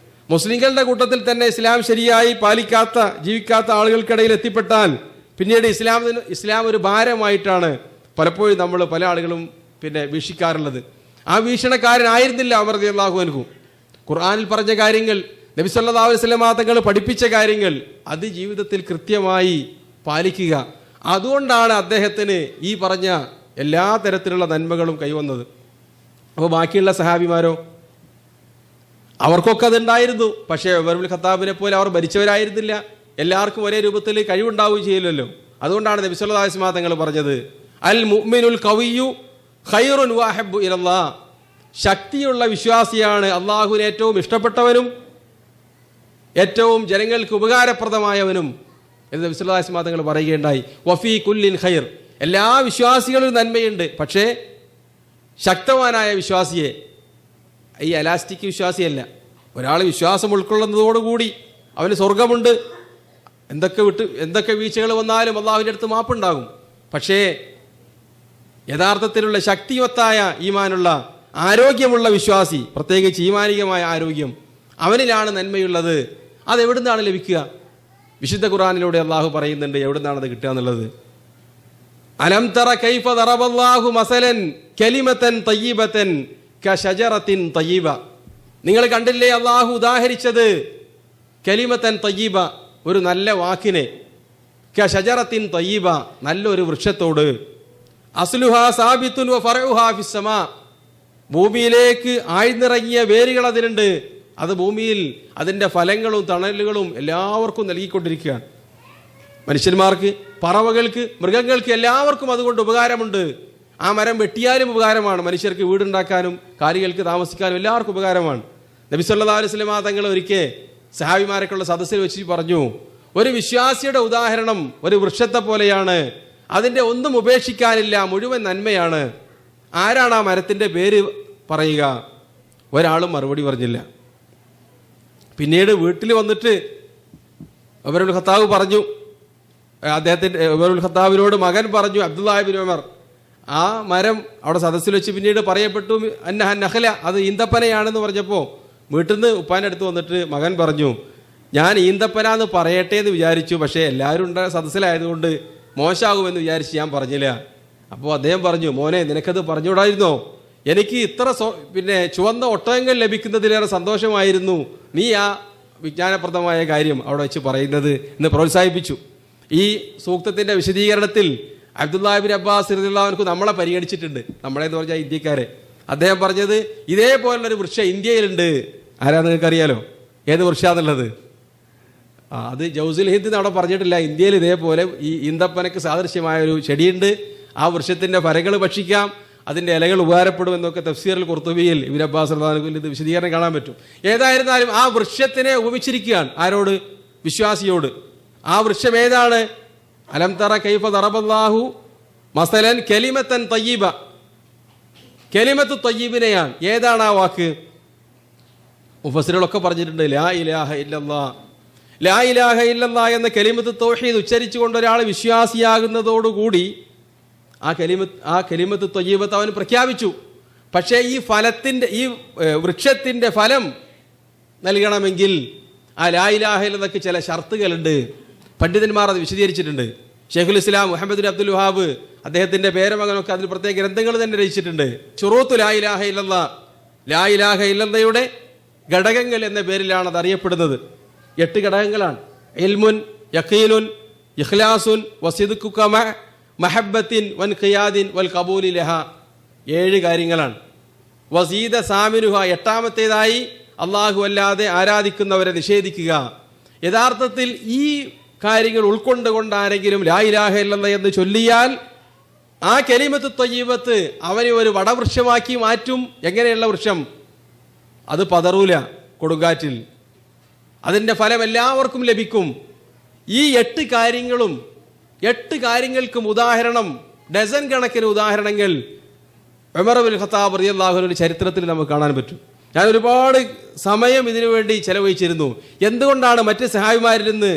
മുസ്ലിങ്ങളുടെ കൂട്ടത്തിൽ തന്നെ ഇസ്ലാം ശരിയായി പാലിക്കാത്ത ജീവിക്കാത്ത ആളുകൾക്കിടയിൽ എത്തിപ്പെട്ടാൽ പിന്നീട് ഇസ്ലാം ഒരു ഭാരമായിട്ടാണ് പലപ്പോഴും നമ്മൾ പല ആളുകളും വീക്ഷിക്കാറുള്ളത്. ആ വീക്ഷണക്കാരനായിരുന്നില്ല ഉമർ റളിയല്ലാഹു അൻഹു. ഖുർആനിൽ പറഞ്ഞ കാര്യങ്ങൾ, നബി സല്ലല്ലാഹു അലൈഹി വസല്ലം തങ്ങൾ പഠിപ്പിച്ച കാര്യങ്ങൾ അത് ജീവിതത്തിൽ കൃത്യമായി പാലിക്കുക. അതുകൊണ്ടാണ് അദ്ദേഹത്തിന് ഈ പറഞ്ഞ എല്ലാ തരത്തിലുള്ള നന്മകളും കൈവന്നത്. അപ്പോൾ ബാക്കിയുള്ള സഹാബിമാരോ? അവർക്കൊക്കെ അതുണ്ടായിരുന്നു. പക്ഷേ ഉമർ ഇബ്നുൽ ഖത്താബിനെ പോലെ അവർ ഭരിച്ചവരായിരുന്നില്ല. എല്ലാവർക്കും ഒരേ രൂപത്തിൽ കഴിവുണ്ടാവുകയും ചെയ്യില്ലല്ലോ. അതുകൊണ്ടാണ് നബി സല്ലല്ലാഹു അലൈഹി വസല്ലം തങ്ങൾ പറഞ്ഞത്, അൽ മുഅ്മിനുൽ ഖവിയ്യു ഖൈറുൻ വഅഹബ്ബു ഇലല്ലാഹ്. ശക്തിയുള്ള വിശ്വാസിയാണ് അള്ളാഹുവിന് ഏറ്റവും ഇഷ്ടപ്പെട്ടവനും ഏറ്റവും ജനങ്ങൾക്ക് ഉപകാരപ്രദമായവനും എന്ന് നബി സല്ലല്ലാഹു അലൈഹി വസല്ലം തങ്ങൾ പറയുകയുണ്ടായി. വഫീ കുല്ലിൻ ഖൈർ, എല്ലാ വിശ്വാസികളും നന്മയുണ്ട്. പക്ഷേ ശക്തവാനായ വിശ്വാസിയെ, ഈ എലാസ്റ്റിക് വിശ്വാസിയല്ല. ഒരാൾ വിശ്വാസം ഉൾക്കൊള്ളുന്നതോടുകൂടി അവന് സ്വർഗമുണ്ട്, എന്തൊക്കെ വീഴ്ചകൾ വന്നാലും അള്ളാഹുവിൻ്റെ അടുത്ത് മാപ്പുണ്ടാകും. പക്ഷേ യഥാർത്ഥത്തിലുള്ള ശക്തിവത്തായ ഈമാനുള്ള ആരോഗ്യമുള്ള വിശ്വാസി, പ്രത്യേകിച്ച് ഈമാനികമായ ആരോഗ്യം, അവനിലാണ് നന്മയുള്ളത്. അതെവിടുന്നാണ് ലഭിക്കുക? വിശുദ്ധ ഖുർആനിലൂടെ അള്ളാഹു പറയുന്നുണ്ട് എവിടുന്നാണ് അത് കിട്ടുക എന്നുള്ളത്. അലം തറ കൈഫ ദറബല്ലാഹു മസലൻ കലിമതൻ തയ്യിബതൻ കശജറത്തിൻ തയ്യിബ. നിങ്ങൾ കണ്ടില്ലേ അള്ളാഹു ഉദാഹരിച്ചത് കലിമതൻ തയ്യിബ, ഒരു നല്ല വാക്കിനെ, കശജറത്തിൻ തയ്യിബ, നല്ലൊരു വൃക്ഷത്തോട്, അസ്ലുഹാ സാബിത്തുൻ വ ഫറഉഹാ ഫിസ്സമാ, ഭൂമിയിലേക്ക് ആഴ്ന്നിറങ്ങിയ വേരുകൾ അതിനുണ്ട്, അത് ഭൂമിയിൽ അതിൻ്റെ ഫലങ്ങളും തണലുകളും എല്ലാവർക്കും നൽകിക്കൊണ്ടിരിക്കുകയാണ്. മനുഷ്യന്മാർക്ക്, പറവകൾക്ക്, മൃഗങ്ങൾക്ക് എല്ലാവർക്കും അതുകൊണ്ട് ഉപകാരമുണ്ട്. ആ മരം വെട്ടിയാലും ഉപകാരമാണ്, മനുഷ്യർക്ക് വീടുണ്ടാക്കാനും കാലികൾക്ക് താമസിക്കാനും എല്ലാവർക്കും ഉപകാരമാണ്. നബി സല്ലല്ലാഹു അലൈഹി വസല്ലം തങ്ങൾ ഒരിക്കൽ സഹാബിമാരൊക്കെയുള്ള സദസ്സിൽ വെച്ച് പറഞ്ഞു, ഒരു വിശ്വാസിയുടെ ഉദാഹരണം ഒരു വൃക്ഷത്തെ പോലെയാണ്, അതിൻ്റെ ഒന്നും ഉപേക്ഷിക്കാനില്ല, മുഴുവൻ നന്മയാണ്. ആരാണ് ആ മരത്തിൻ്റെ പേര് പറയുക? ഒരാളും മറുപടി പറഞ്ഞില്ല. പിന്നീട് വീട്ടിൽ വന്നിട്ട് ഉമറുൽ ഖത്താബ് പറഞ്ഞു, അദ്ദേഹത്തിൻ്റെ ഉമറുൽ ഖത്താബിനോട് മകൻ പറഞ്ഞു, അബ്ദുല്ലാഹി ഇബ്നു ഉമർ, ആ മരം അവിടെ സദസ്സിൽ വെച്ച് പിന്നീട് പറയപ്പെട്ടു അന്നഹ നഖല, അത് ഈന്തപ്പനയാണെന്ന് പറഞ്ഞപ്പോൾ വീട്ടിൽ നിന്ന് ഉപ്പാൻ്റെ അടുത്ത് വന്നിട്ട് മകൻ പറഞ്ഞു, ഞാൻ ഈന്തപ്പന എന്ന് പറയട്ടെ എന്ന് വിചാരിച്ചു, പക്ഷേ എല്ലാവരും സദസ്സിലായതുകൊണ്ട് മോശമാകുമെന്ന് വിചാരിച്ച് ഞാൻ പറഞ്ഞില്ല. അപ്പോൾ അദ്ദേഹം പറഞ്ഞു, മോനെ നിനക്കത് പറഞ്ഞുകൂടായിരുന്നോ? എനിക്ക് ഇത്ര ചുവന്ന ഒട്ടകങ്ങൾ ലഭിക്കുന്നതിലേറെ സന്തോഷമായിരുന്നു നീ ആ വിജ്ഞാനപ്രദമായ കാര്യം അവിടെ വെച്ച് പറയുന്നത് എന്ന് പ്രോത്സാഹിപ്പിച്ചു. ഈ സൂക്തത്തിൻ്റെ വിശദീകരണത്തിൽ അബ്ദുല്ലാഹി ഇബ്നു അബ്ബാസ് റളിയല്ലാഹു അൻഹു നമ്മളെ പരിഗണിച്ചിട്ടുണ്ട്, നമ്മളെന്ന് പറഞ്ഞാൽ ഇന്ത്യക്കാരെ. അദ്ദേഹം പറഞ്ഞത് ഇതേപോലുള്ളൊരു വൃക്ഷം ഇന്ത്യയിലുണ്ട്. ആരാ നിങ്ങൾക്കറിയാലോ ഏത് വൃക്ഷാന്നുള്ളത്? അത് ജൗസുൽ ഹിന്ദ് എന്ന് അവിടെ പറഞ്ഞിട്ടില്ല. ഇന്ത്യയിൽ ഇതേപോലെ ഈ ഈന്തപ്പനക്ക് സാദൃശ്യമായൊരു ചെടിയുണ്ട്. ആ വൃക്ഷത്തിൻ്റെ ഫലങ്ങൾ ഭക്ഷിക്കാം, അതിൻ്റെ ഇലകൾ ഉപകാരപ്പെടും എന്നൊക്കെ തഫ്സീറിൽ ഖുർത്തുബിയിൽ ഇബ്നു അബ്ബാസ് റളിയല്ലാഹു അൻഹു ഇത് വിശദീകരണം കാണാൻ പറ്റും. ഏതായിരുന്നാലും ആ വൃക്ഷത്തിനെ ഉപമിച്ചിരിക്കുകയാണ്. ആരോട്? വിശ്വാസിയോട്. ആ വൃക്ഷം ഏതാണ്? അലം തറ കൈഫ ദറബല്ലാഹു മസലൻ കലിമത്തൻ തയ്യിബ, കലിമത്തു തയ്യിബിനെയാണ്. ഏതാണ് ആ വാക്ക്? മുഫസ്സിറുകളൊക്കെ പറഞ്ഞിട്ടുണ്ട്, ലാ ഇലാഹ ഇല്ലല്ലാ. ലാ ഇലാഹ ഇല്ലല്ലാ എന്ന കലിമത്ത് തൗഹീദ് ഉച്ചരിച്ചുകൊണ്ട് ഒരാൾ വിശ്വാസിയാകുന്നതോടുകൂടി ആ കലിമത്ത് തയ്യിബത്ത് അവൻ പ്രഖ്യാപിച്ചു. പക്ഷേ ഈ ഫലത്തിൻ്റെ, ഈ വൃക്ഷത്തിൻ്റെ ഫലം നൽകണമെങ്കിൽ ആ ലാ ഇലാഹ ഇല്ലല്ലാഹ്ക്ക് ചില ഷർത്തുകളുണ്ട്. പണ്ഡിതന്മാർ അത് വിശദീകരിച്ചിട്ടുണ്ട്. ഷെയ്ഖുൽ ഇസ്ലാം മുഹമ്മദ് ബിൻ അബ്ദുൽ വഹാബ് അദ്ദേഹത്തിൻ്റെ പേരമകനൊക്കെ അതിൽ പ്രത്യേക ഗ്രന്ഥങ്ങൾ തന്നെ രചിച്ചിട്ടുണ്ട്. ശുറൂത്തു ലാ ഇലാഹ ഇല്ലല്ലാഹ്, ലാ ഇലാഹ ഇല്ലല്ലാഹയുടെ ഘടകങ്ങൾ എന്ന പേരിലാണ് അത് അറിയപ്പെടുന്നത്. 8 ഘടകങ്ങളാണ്. ഇൽമുൻ, യഖീനുൻ, ഇഖ്ലാസുൻ, വസിദ്ഖുക മഹബ്ബത്തിൻ വൻഖിയാദിൻ വൽ ഖബൂലി ലഹ. 7 കാര്യങ്ങളാണ്. വസീദ സാമിനുഹ, 8ാമത്തേതായി അള്ളാഹു അല്ലാതെ ആരാധിക്കുന്നവരെ നിഷേധിക്കുക. യഥാർത്ഥത്തിൽ ഈ കാര്യങ്ങൾ ഉൾക്കൊണ്ടുകൊണ്ട് ആരെങ്കിലും ലാ ഇലാഹ ഇല്ലല്ലാഹ് എന്ന് ചൊല്ലിയാൽ ആ കലിമത്ത് തയ്യിബത്ത് അവനെ ഒരു വടവൃക്ഷമാക്കി മാറ്റും. എങ്ങനെയുള്ള വൃക്ഷം? അത് പതറൂല കൊടുങ്കാറ്റിൽ, അതിൻ്റെ ഫലം എല്ലാവർക്കും ലഭിക്കും. ഈ 8 കാര്യങ്ങളും, 8 കാര്യങ്ങൾക്കും ഉദാഹരണം, ഡസൻ കണക്കിന് ഉദാഹരണങ്ങൾ ഉമർ ഇബ്നുൽ ഖത്താബ് റളിയല്ലാഹു അൻഹുവിന്റെ ചരിത്രത്തിൽ നമുക്ക് കാണാൻ പറ്റും. ഞാൻ ഒരുപാട് സമയം ഇതിനു വേണ്ടി ചെലവഴിച്ചിരുന്നു. എന്തുകൊണ്ടാണ് മറ്റ് സഹാബിമാരിൽ നിന്ന്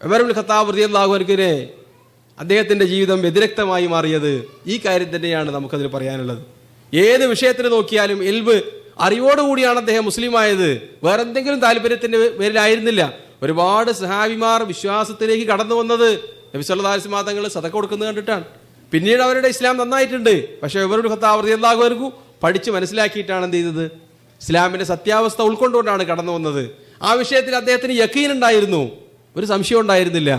ഉമർ ഇബ്നുൽ ഖത്താബ് റളിയല്ലാഹു അൻഹുവിനെ അദ്ദേഹത്തിൻ്റെ ജീവിതം വ്യതിരക്തമായി മാറിയത്? ഈ കാര്യം തന്നെയാണ് നമുക്കതിൽ പറയാനുള്ളത്. ഏത് വിഷയത്തിന് നോക്കിയാലും ഇൽമ്, അറിവോടുകൂടിയാണ് അദ്ദേഹം മുസ്ലിമായത്. വേറെ എന്തെങ്കിലും താല്പര്യത്തിൻ്റെ പേരിലായിരുന്നില്ല. ഒരുപാട് സഹാബിമാർ വിശ്വാസത്തിലേക്ക് കടന്നു വന്നത് നബി സല്ലല്ലാഹു അലൈഹി വസല്ലം തങ്ങൾ സദഖ കൊടുക്കുന്നത് കണ്ടിട്ടാണ്. പിന്നീട് അവരുടെ ഇസ്ലാം നന്നായിട്ടുണ്ട്. പക്ഷേ ഉമർ ഇബ്നുൽ ഖത്താബ് റളിയല്ലാഹു അൻഹു പഠിച്ച് മനസ്സിലാക്കിയിട്ടാണ് എന്ത് ചെയ്തത്? ഇസ്ലാമിൻ്റെ സത്യാവസ്ഥ ഉൾക്കൊണ്ടുകൊണ്ടാണ് കടന്നു വന്നത്. ആ വിഷയത്തിൽ അദ്ദേഹത്തിന് യഖീൻ ഉണ്ടായിരുന്നു, ഒരു സംശയം ഉണ്ടായിരുന്നില്ല.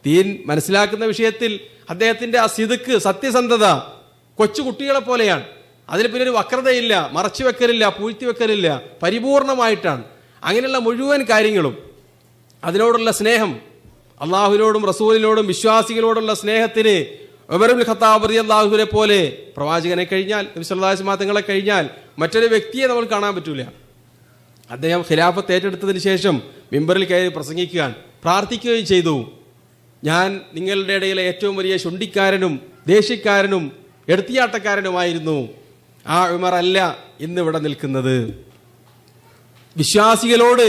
ദീൻ മനസ്സിലാക്കുന്ന വിഷയത്തിൽ അദ്ദേഹത്തിൻ്റെ ആ സിദ്ഖ്, സത്യസന്ധത കൊച്ചു കുട്ടികളെ പോലെയാണ്. അതിൽ പിന്നെ ഒരു വക്രതയില്ല, മറച്ചു വെക്കലില്ല, പൂഴ്ത്തി വെക്കലില്ല, പരിപൂർണമായിട്ടാണ്. അങ്ങനെയുള്ള മുഴുവൻ കാര്യങ്ങളും, അതിനോടുള്ള സ്നേഹം, അള്ളാഹുവിനോടും റസൂലിനോടും വിശ്വാസികളോടുള്ള സ്നേഹത്തിന് ഉമർ ഇബ്നുൽ ഖത്താബ് റളിയല്ലാഹുവിനെ പോലെ പ്രവാചകനെ കഴിഞ്ഞാൽ, നബി സല്ലല്ലാഹു അലൈഹി വസല്ലം തങ്ങളെ കഴിഞ്ഞാൽ മറ്റൊരു വ്യക്തിയെ നമ്മൾ കാണാൻ പറ്റൂല. അദ്ദേഹം ഖിലാഫത്ത് ഏറ്റെടുത്തതിന് ശേഷം മിമ്പറിൽ കയറി പ്രസംഗിക്കുകയാണ്, പ്രാർത്ഥിക്കുകയും ചെയ്തു. ഞാൻ നിങ്ങളുടെ ഇടയിലെ ഏറ്റവും വലിയ ശുണ്ഠിക്കാരനും ദേഷ്യക്കാരനും എടുത്തിയാട്ടക്കാരനുമായിരുന്നു. ആ ഉമർ അല്ല ഇന്നിവിടെ നിൽക്കുന്നത്. വിശ്വാസികളോട്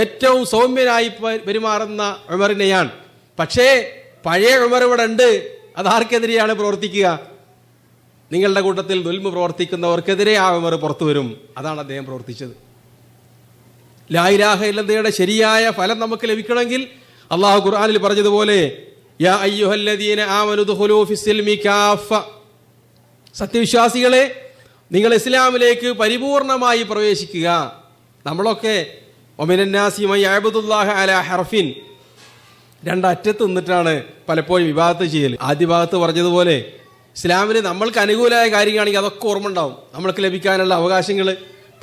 ഏറ്റവും സൗമ്യനായി പെരുമാറുന്ന ഉമറിനെയാണ്. പക്ഷേ പഴയ ഉമർ ഇവിടെ ഉണ്ട്. അതാർക്കെതിരെയാണ് പ്രവർത്തിക്കുക? നിങ്ങളുടെ കൂട്ടത്തിൽ ദുൽമ പ്രവർത്തിക്കുന്നവർക്കെതിരെ ആ ഉമർ പുറത്തു വരും. അതാണ് അദ്ദേഹം പ്രവർത്തിച്ചത്. ലാ ഇലാഹ ഇല്ലല്ലയുടെ ശരിയായ ഫലം നമുക്ക് ലഭിക്കണമെങ്കിൽ അള്ളാഹു ഖുർആനിൽ പറഞ്ഞതുപോലെ യാ അയ്യുഹല്ലദീന ആമനു ദുഖുലൂ ഫിസ്സിൽമി കാഫ, സത്യവിശ്വാസികളെ നിങ്ങൾ ഇസ്ലാമിലേക്ക് പരിപൂർണമായി പ്രവേശിക്കുക. നമ്മളൊക്കെ ഒമിനന്നാസി മൻ യഅ്ബുദുല്ലാഹ അലാ ഹർഫിൻ, രണ്ടറ്റത്ത് നിന്നിട്ടാണ് പലപ്പോഴും വിഭാഗത്ത് ചെയ്യൽ. ആദ്യ ഭാഗത്ത് പറഞ്ഞതുപോലെ ഇസ്ലാമിന് നമ്മൾക്ക് അനുകൂലമായ കാര്യങ്ങളാണെങ്കിൽ അതൊക്കെ ഓർമ്മ ഉണ്ടാവും. നമ്മൾക്ക് ലഭിക്കാനുള്ള അവകാശങ്ങൾ,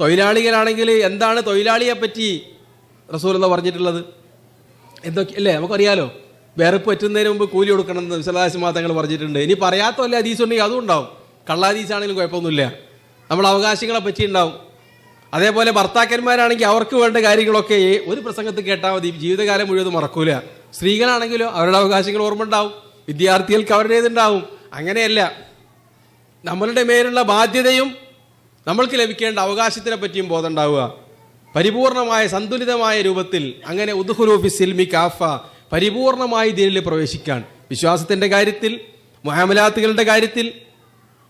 തൊഴിലാളികളാണെങ്കിൽ എന്താണ് തൊഴിലാളിയെ പറ്റി റസൂലുള്ളാഹി പറഞ്ഞിട്ടുള്ളത് എന്തൊക്കെ അല്ലേ നമുക്കറിയാലോ. വേറെപ്പ് പറ്റുന്നതിന് മുമ്പ് കൂലി കൊടുക്കണമെന്ന് വിശദാസിമാ തങ്ങൾ പറഞ്ഞിട്ടുണ്ട്. ഇനി പറയാത്ത വല്ല ഹദീസ് ഉണ്ടെങ്കിൽ അതും ഉണ്ടാവും. കള്ളാദീസാണെങ്കിലും കുഴപ്പമൊന്നുമില്ല. നമ്മൾ അവകാശങ്ങളെ പറ്റി ഉണ്ടാവും. അതേപോലെ ഭർത്താക്കന്മാരാണെങ്കിൽ അവർക്ക് വേണ്ട കാര്യങ്ങളൊക്കെ ഒരു പ്രസംഗത്തിൽ കേട്ടാൽ മതി, ജീവിതകാലം മുഴുവൻ മറക്കൂല. സ്ത്രീകളാണെങ്കിലോ അവരുടെ അവകാശങ്ങൾ ഓർമ്മ ഉണ്ടാവും, വിദ്യാർത്ഥികൾക്ക് അവരുടേതുണ്ടാവും. അങ്ങനെയല്ല, നമ്മളുടെ മേലുള്ള ബാധ്യതയും നമ്മൾക്ക് ലഭിക്കേണ്ട അവകാശത്തിനെ പറ്റിയും ബോധം ഉണ്ടാവുക. പരിപൂർണമായ സന്തുലിതമായ രൂപത്തിൽ അങ്ങനെ ഉദ്ഖുലൂ ഫിസ്സിൽമി കാഫ, പരിപൂർണമായി ദീനിൽ പ്രവേശിക്കാൻ. വിശ്വാസത്തിൻ്റെ കാര്യത്തിൽ, മുആമലാത്തുകളുടെ കാര്യത്തിൽ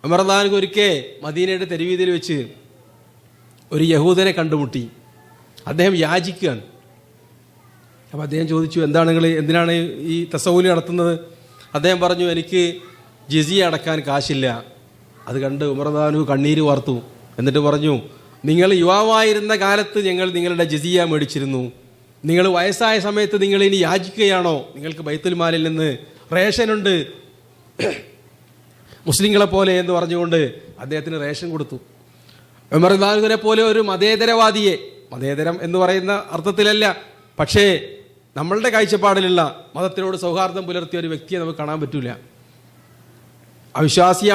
ഉമർ റളിയല്ലാഹു അൻഹു ഒരിക്കൽ മദീനയുടെ തെരുവീതിയിൽ വെച്ച് ഒരു യഹൂദനെ കണ്ടുമുട്ടി. അദ്ദേഹം യാചിക്കുകയാണ്. അപ്പോൾ അദ്ദേഹം ചോദിച്ചു, എന്തിനാണ് ഈ തസവൂല് നടത്തുന്നത്? അദ്ദേഹം പറഞ്ഞു, എനിക്ക് ജിസിയ അടക്കാൻ കാശില്ല. അത് കണ്ട് ഉമർ റളിയല്ലാഹു അൻഹു കണ്ണീര് വാർത്തു. എന്നിട്ട് പറഞ്ഞു, നിങ്ങൾ യുവാവായിരുന്ന കാലത്ത് ഞങ്ങൾ നിങ്ങളുടെ ജിസിയ മേടിച്ചിരുന്നു. നിങ്ങൾ വയസ്സായ സമയത്ത് നിങ്ങൾ ഇനി യാചിക്കുകയാണോ? നിങ്ങൾക്ക് ബൈത്തുൽ മാലിൽ നിന്ന് റേഷനുണ്ട് മുസ്ലിങ്ങളെ പോലെ എന്ന് പറഞ്ഞുകൊണ്ട് അദ്ദേഹത്തിന് റേഷൻ കൊടുത്തു. ഉമർ റളിയല്ലാഹു അൻഹുവിനെ പോലെ ഒരു മതേതരവാദിയെ, മതേതരം എന്ന് പറയുന്ന അർത്ഥത്തിലല്ല, പക്ഷേ നമ്മളുടെ കാഴ്ചപ്പാടിലുള്ള മതത്തിനോട് സൗഹാർദ്ദം പുലർത്തിയ ഒരു വ്യക്തിയെ നമുക്ക് കാണാൻ പറ്റൂല. അവിശ്വാസി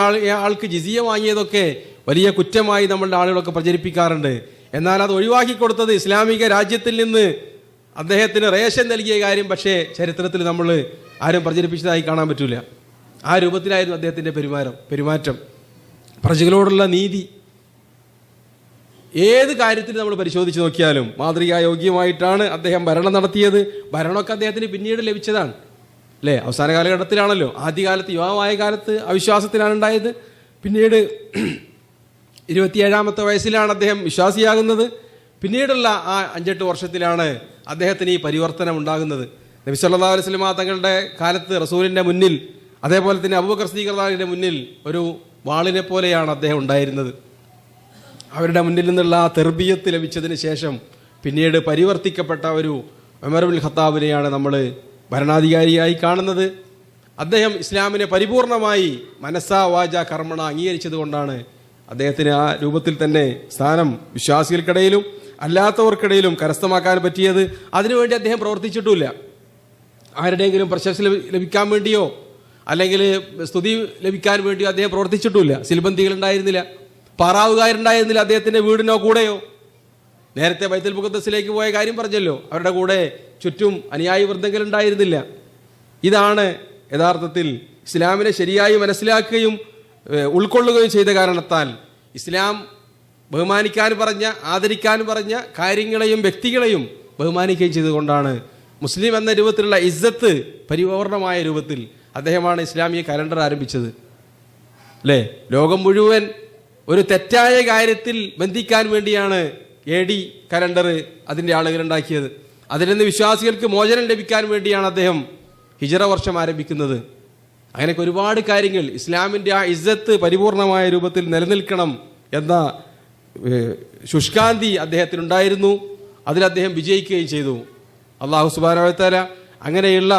ആൾക്ക് ജിസിയ വാങ്ങിയതൊക്കെ വലിയ കുറ്റമായി നമ്മളുടെ ആളുകളൊക്കെ പ്രചരിപ്പിക്കാറുണ്ട്. എന്നാൽ അത് ഒഴിവാക്കി കൊടുത്തത് ഇസ്ലാമിക രാജ്യത്തിൽ നിന്ന് അദ്ദേഹത്തിന് റേഷൻ നൽകിയ കാര്യം പക്ഷേ ചരിത്രത്തിൽ നമ്മൾ ആരും പ്രചരിപ്പിച്ചതായി കാണാൻ പറ്റൂല. ആ രൂപത്തിലായിരുന്നു അദ്ദേഹത്തിൻ്റെ പെരുമാറ്റം. പ്രജകളോടുള്ള നീതി ഏത് കാര്യത്തിൽ നമ്മൾ പരിശോധിച്ച് നോക്കിയാലും മാതൃകായോഗ്യമായിട്ടാണ് അദ്ദേഹം ഭരണം നടത്തിയത്. ഭരണമൊക്കെ അദ്ദേഹത്തിന് പിന്നീട് ലഭിച്ചതാണ് അല്ലേ, അവസാന കാലഘട്ടത്തിലാണല്ലോ. ആദ്യകാലത്ത് യുവാവായ കാലത്ത് അവിശ്വാസത്തിലാണ് ഉണ്ടായത്. പിന്നീട് 27-ാമത്തെ വയസ്സിലാണ് അദ്ദേഹം വിശ്വാസിയാകുന്നത്. പിന്നീടുള്ള ആ 5-8 വർഷത്തിലാണ് അദ്ദേഹത്തിന് ഈ പരിവർത്തനം ഉണ്ടാകുന്നത്. നബി സല്ലല്ലാഹു അലൈഹി വസല്ലം തങ്ങളുടെ കാലത്ത് റസൂലിൻ്റെ മുന്നിൽ, അതേപോലെ തന്നെ അബൂബക്കർ സിദ്ദീഖ് റളിയല്ലാഹുവിൻ്റെ മുന്നിൽ ഒരു വാളിനെ പോലെയാണ് അദ്ദേഹം ഉണ്ടായിരുന്നത്. അവരുടെ മുന്നിൽ നിന്നുള്ള ആ തെർബിയത്ത് ലഭിച്ചതിന് ശേഷം പിന്നീട് പരിവർത്തിക്കപ്പെട്ട ഒരു ഉമർ ഇബ്നുൽ ഖത്താബിനെയാണ് നമ്മൾ ഭരണാധികാരിയായി കാണുന്നത്. അദ്ദേഹം ഇസ്ലാമിനെ പരിപൂർണമായി മനസ്സാ വാച കർമ്മണ അംഗീകരിച്ചത് കൊണ്ടാണ് അദ്ദേഹത്തിന് ആ രൂപത്തിൽ തന്നെ സ്ഥാനം വിശ്വാസികൾക്കിടയിലും അല്ലാത്തവർക്കിടയിലും കരസ്ഥമാക്കാൻ പറ്റിയത്. അതിനുവേണ്ടി അദ്ദേഹം പ്രവർത്തിച്ചിട്ടുമില്ല. ആരുടെയെങ്കിലും പ്രശംസ ലഭിക്കാൻ വേണ്ടിയോ അല്ലെങ്കിൽ സ്തുതി ലഭിക്കാൻ വേണ്ടിയോ അദ്ദേഹം പ്രവർത്തിച്ചിട്ടുമില്ല. സിൽബന്തികൾ ഉണ്ടായിരുന്നില്ല, പാറാവുകാരുണ്ടായിരുന്നില്ല അദ്ദേഹത്തിൻ്റെ വീടിനോ കൂടെയോ. നേരത്തെ ബൈത്തുൽ മുഖദ്ദസിലേക്ക് പോയ കാര്യം പറഞ്ഞല്ലോ, അവരുടെ കൂടെ ചുറ്റും അനുയായി വൃന്ദങ്ങൾ ഉണ്ടായിരുന്നില്ല. ഇതാണ് യഥാർത്ഥത്തിൽ ഇസ്ലാമിനെ ശരിയായി മനസ്സിലാക്കുകയും ഉൾക്കൊള്ളുകയും ചെയ്ത കാരണത്താൽ ഇസ്ലാം ബഹുമാനിക്കാൻ പറഞ്ഞ, ആദരിക്കാൻ പറഞ്ഞ കാര്യങ്ങളെയും വ്യക്തികളെയും ബഹുമാനിക്കുകയും ചെയ്തുകൊണ്ടാണ് മുസ്ലിം എന്ന രൂപത്തിലുള്ള ഇസ്സത്ത് പരിപൂർണമായ രൂപത്തിൽ അദ്ദേഹമാണ് ഇസ്ലാമിക കലണ്ടർ ആരംഭിച്ചത് അല്ലേ. ലോകം മുഴുവൻ ഒരു തെറ്റായ കാര്യത്തിൽ ബന്ധിക്കാൻ വേണ്ടിയാണ് AD കലണ്ടർ അതിൻ്റെ ആളുകളുണ്ടാക്കിയത്. അതിൽ നിന്ന് വിശ്വാസികൾക്ക് മോചനം ലഭിക്കാൻ വേണ്ടിയാണ് അദ്ദേഹം ഹിജറ വർഷം ആരംഭിക്കുന്നത്. അങ്ങനെയൊക്കെ ഒരുപാട് കാര്യങ്ങൾ ഇസ്ലാമിൻ്റെ ആ ഇസ്സത്ത് പരിപൂർണമായ രൂപത്തിൽ നിലനിൽക്കണം എന്ന ശുഷ്കാന്തി അദ്ദേഹത്തിനുണ്ടായിരുന്നു. അതിൽ അദ്ദേഹം വിജയിക്കുകയും ചെയ്തു. അല്ലാഹു സുബ്ഹാനഹു വ തആല അങ്ങനെയുള്ള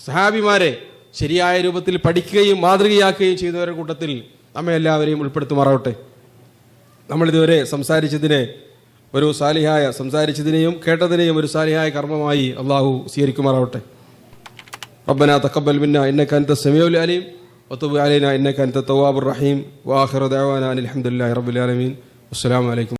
സഹാബിമാരെ ശരിയായ രൂപത്തിൽ പഠിക്കുകയും മാതൃകയാക്കുകയും ചെയ്തവരുടെ കൂട്ടത്തിൽ നമ്മെ എല്ലാവരെയും ഉൾപ്പെടുത്തുമാറാവട്ടെ. നമ്മളിതുവരെ സംസാരിച്ചതിനെയും കേട്ടതിനെയും ഒരു സാലിഹായ കർമ്മമായി അള്ളാഹു സ്വീകരിക്കുമാറാവട്ടെ. റബ്ബനാ തഖബ്ബൽ മിന്നാ ഇന്നക അൻത സമീഉൽ അലീം വതുബ് അലൈനാ ഇന്നക അൻത തവ്വാബുർ റഹീം വആഖിറു ദഅവാനാ അൽഹംദുലില്ലാഹി റബ്ബിൽ ആലമീൻ. അസ്സലാമു അലൈക്കും.